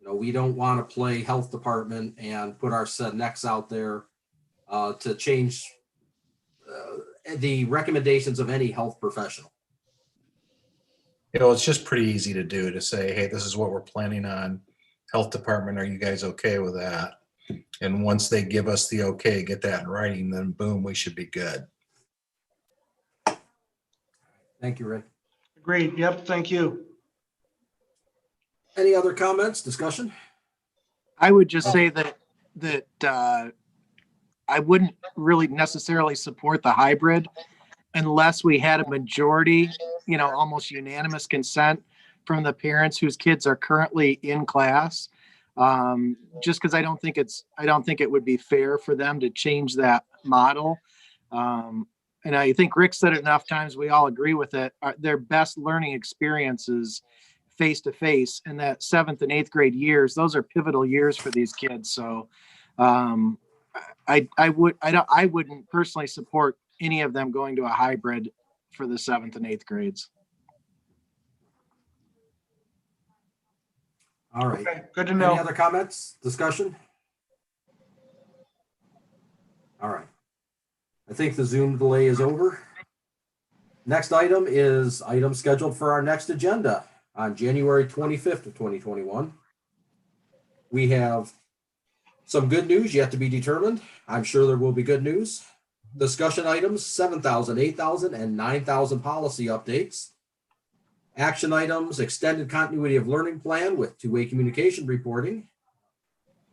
We don't want to play health department and put our necks out there to change the recommendations of any health professional. It's just pretty easy to do, to say, hey, this is what we're planning on. Health department, are you guys okay with that? And once they give us the okay, get that in writing, then boom, we should be good. Thank you, Ray. Agreed. Yep. Thank you. Any other comments, discussion? I would just say that I wouldn't really necessarily support the hybrid unless we had a majority, almost unanimous consent from the parents whose kids are currently in class. Just because I don't think it would be fair for them to change that model. And I think Rick said it enough times, we all agree with it. Their best learning experiences face to face, and that 7th and 8th grade years, those are pivotal years for these kids. So I wouldn't personally support any of them going to a hybrid for the 7th and 8th grades. All right. Okay, good to know. Any other comments, discussion? All right. I think the Zoom delay is over. Next item is item scheduled for our next agenda on January 25th of 2021. We have some good news yet to be determined. I'm sure there will be good news. Discussion items, 7,000, 8,000, and 9,000 policy updates. Action items, extended continuity of learning plan with two-way communication reporting,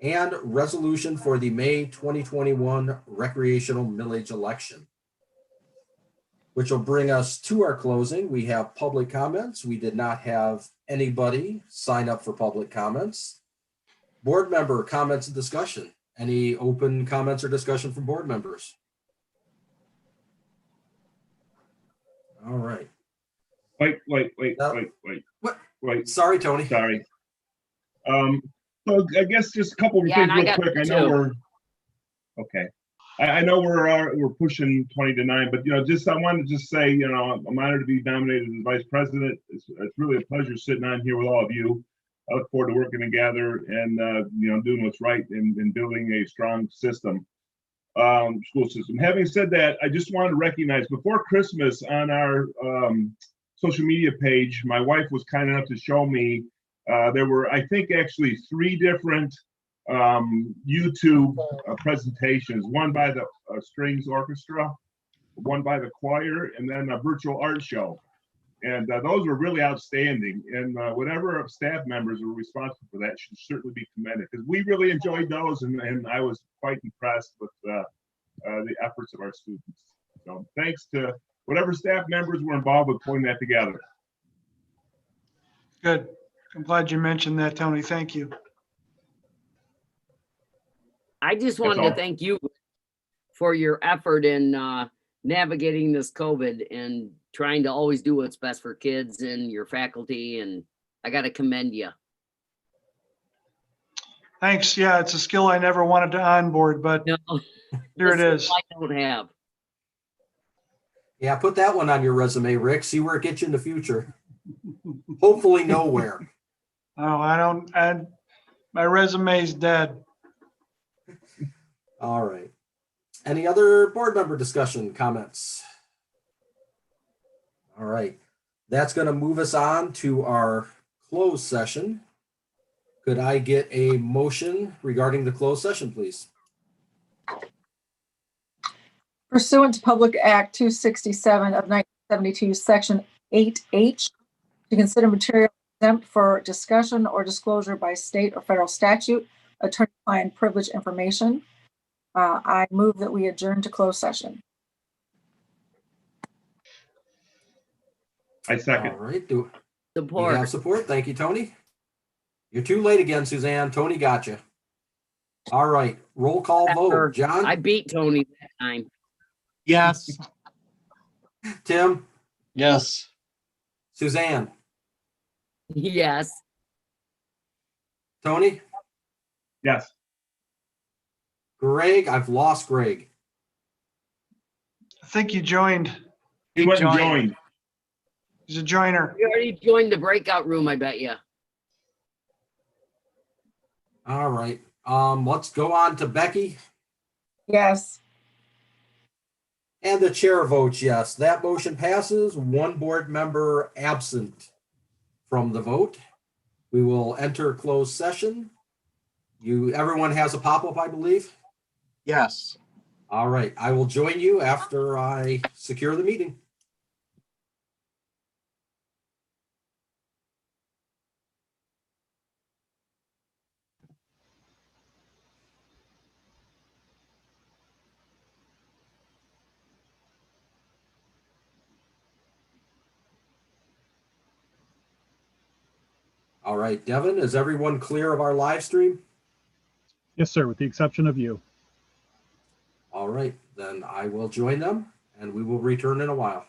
and resolution for the May 2021 recreational millage election, which will bring us to our closing. We have public comments. We did not have anybody sign up for public comments. board member comments and discussion. Any open comments or discussion from board members? All right. Wait. What? Wait. Sorry, Tony. Sorry. So I guess just a couple of Yeah, things and I real got quick. I two. know we're okay. I know we're pushing 20 to 9, but I wanted to just say, I'm honored to be nominated as vice president. It's really a pleasure sitting on here with all of you. I look forward to working together and doing what's right and building a strong system, school system. Having said that, I just wanted to recognize before Christmas on our social media page, my wife was kind enough to show me there were, I think, actually 3 different YouTube presentations, one by the strings orchestra, one by the choir, and then a virtual art show. And those were really outstanding. And whatever staff members were responsible for that should certainly be commended, because we really enjoyed those, and I was quite impressed with the efforts of our students. So thanks to whatever staff members were involved with putting that together. Good. I'm glad you mentioned that, Tony. Thank you. I just That's wanted all. to thank you for your effort in navigating this COVID and trying to always do what's best for kids and your faculty. And I got to commend you. Thanks. Yeah, it's a skill I never wanted to onboard, but No, here it this is. I don't have. Yeah, put that one on your resume, Rick. See where it gets you in the future. Hopefully nowhere. Oh, I don't, my resume's dead. All right. Any other board member discussion, comments? All right. That's going to move us on to our closed session. Could I get a motion regarding the closed session, please? Pursuant to Public Act 267 of 1972, Section 8H, to consider material exempt for discussion or disclosure by state or federal statute, attorney-client privilege information. I move that we adjourn to closed session. I second. All right. Do we Support. have support? Thank you, Tony. You're too late again, Suzanne. Tony got you. All right. Roll call vote. John? I beat Tony that time. Yes. Tim? Yes. Suzanne? Yes. Tony? Yes. Greg? I've lost Greg. I think you joined. He went and joined. He's a joiner. You already joined the breakout room, I bet you. All right. Let's go on to Becky. Yes. And the chair votes yes. That motion passes. One board member absent from the vote. We will enter closed session. Everyone has a pop-up, I believe. Yes. All right. I will join you after I secure the meeting. All right, Devin, is everyone clear of our live stream? Yes, sir, with the exception of you. All right, then I will join them and we will return in a while.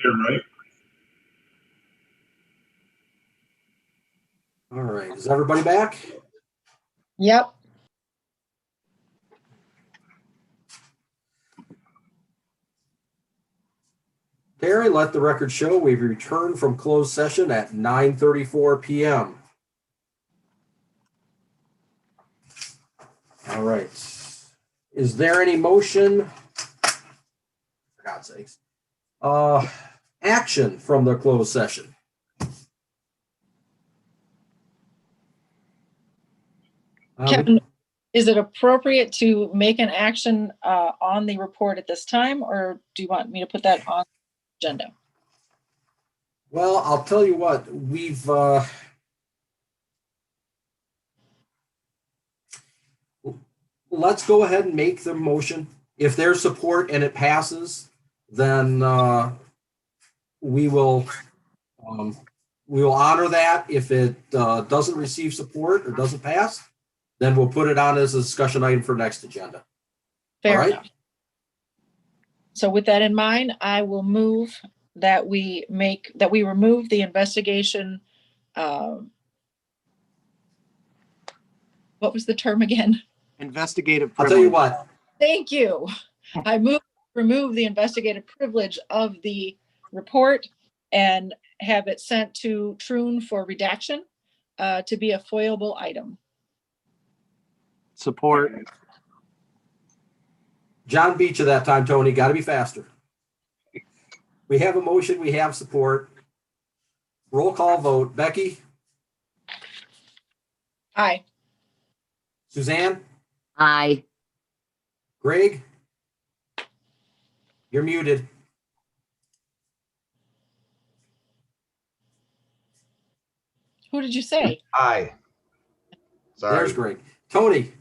Tim, right? All right, is everybody back? Yep. Terry, let the record show we've returned from closed session at 9:34 p.m. All right. Is there any motion? For God's sakes. Action from the closed session. Kevin, is it appropriate to make an action on the report at this time, or do you want me to put that on the agenda? Well, I'll tell you what, let's go ahead and make the motion. If there's support and it passes, then we will honor that. If it doesn't receive support or doesn't pass, then we'll put it on as a discussion item for next agenda. Fair enough. So with that in mind, I will move that we remove the investigation. What was the term again? Investigative I'll privilege. tell you what. Thank you. I remove the investigative privilege of the report and have it sent to Troon for redaction to be a foilable item. Support. John beat you that time, Tony. Got to be faster. We have a motion. We have support. Roll call vote. Becky? Aye. Suzanne? Aye. Greg? You're muted. Who did you say? Aye. Sorry. There's Greg. Tony?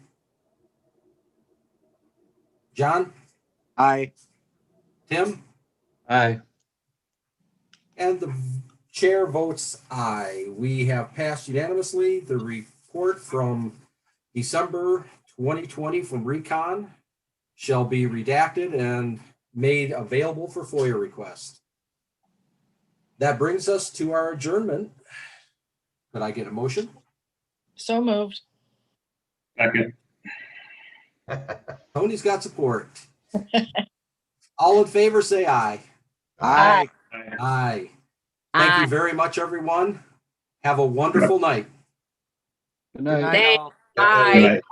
John? Aye. Tim? Aye. And the chair votes aye. We have passed unanimously. The report from December 2020 from Recon shall be redacted and made available for FOIA requests. That brings us to our adjournment. Could I get a motion? So moved. Second. Tony's got support. All in favor, say aye. Aye. Aye. Thank you very much, everyone. Have a wonderful night. Good night. Thanks. Good Bye. night.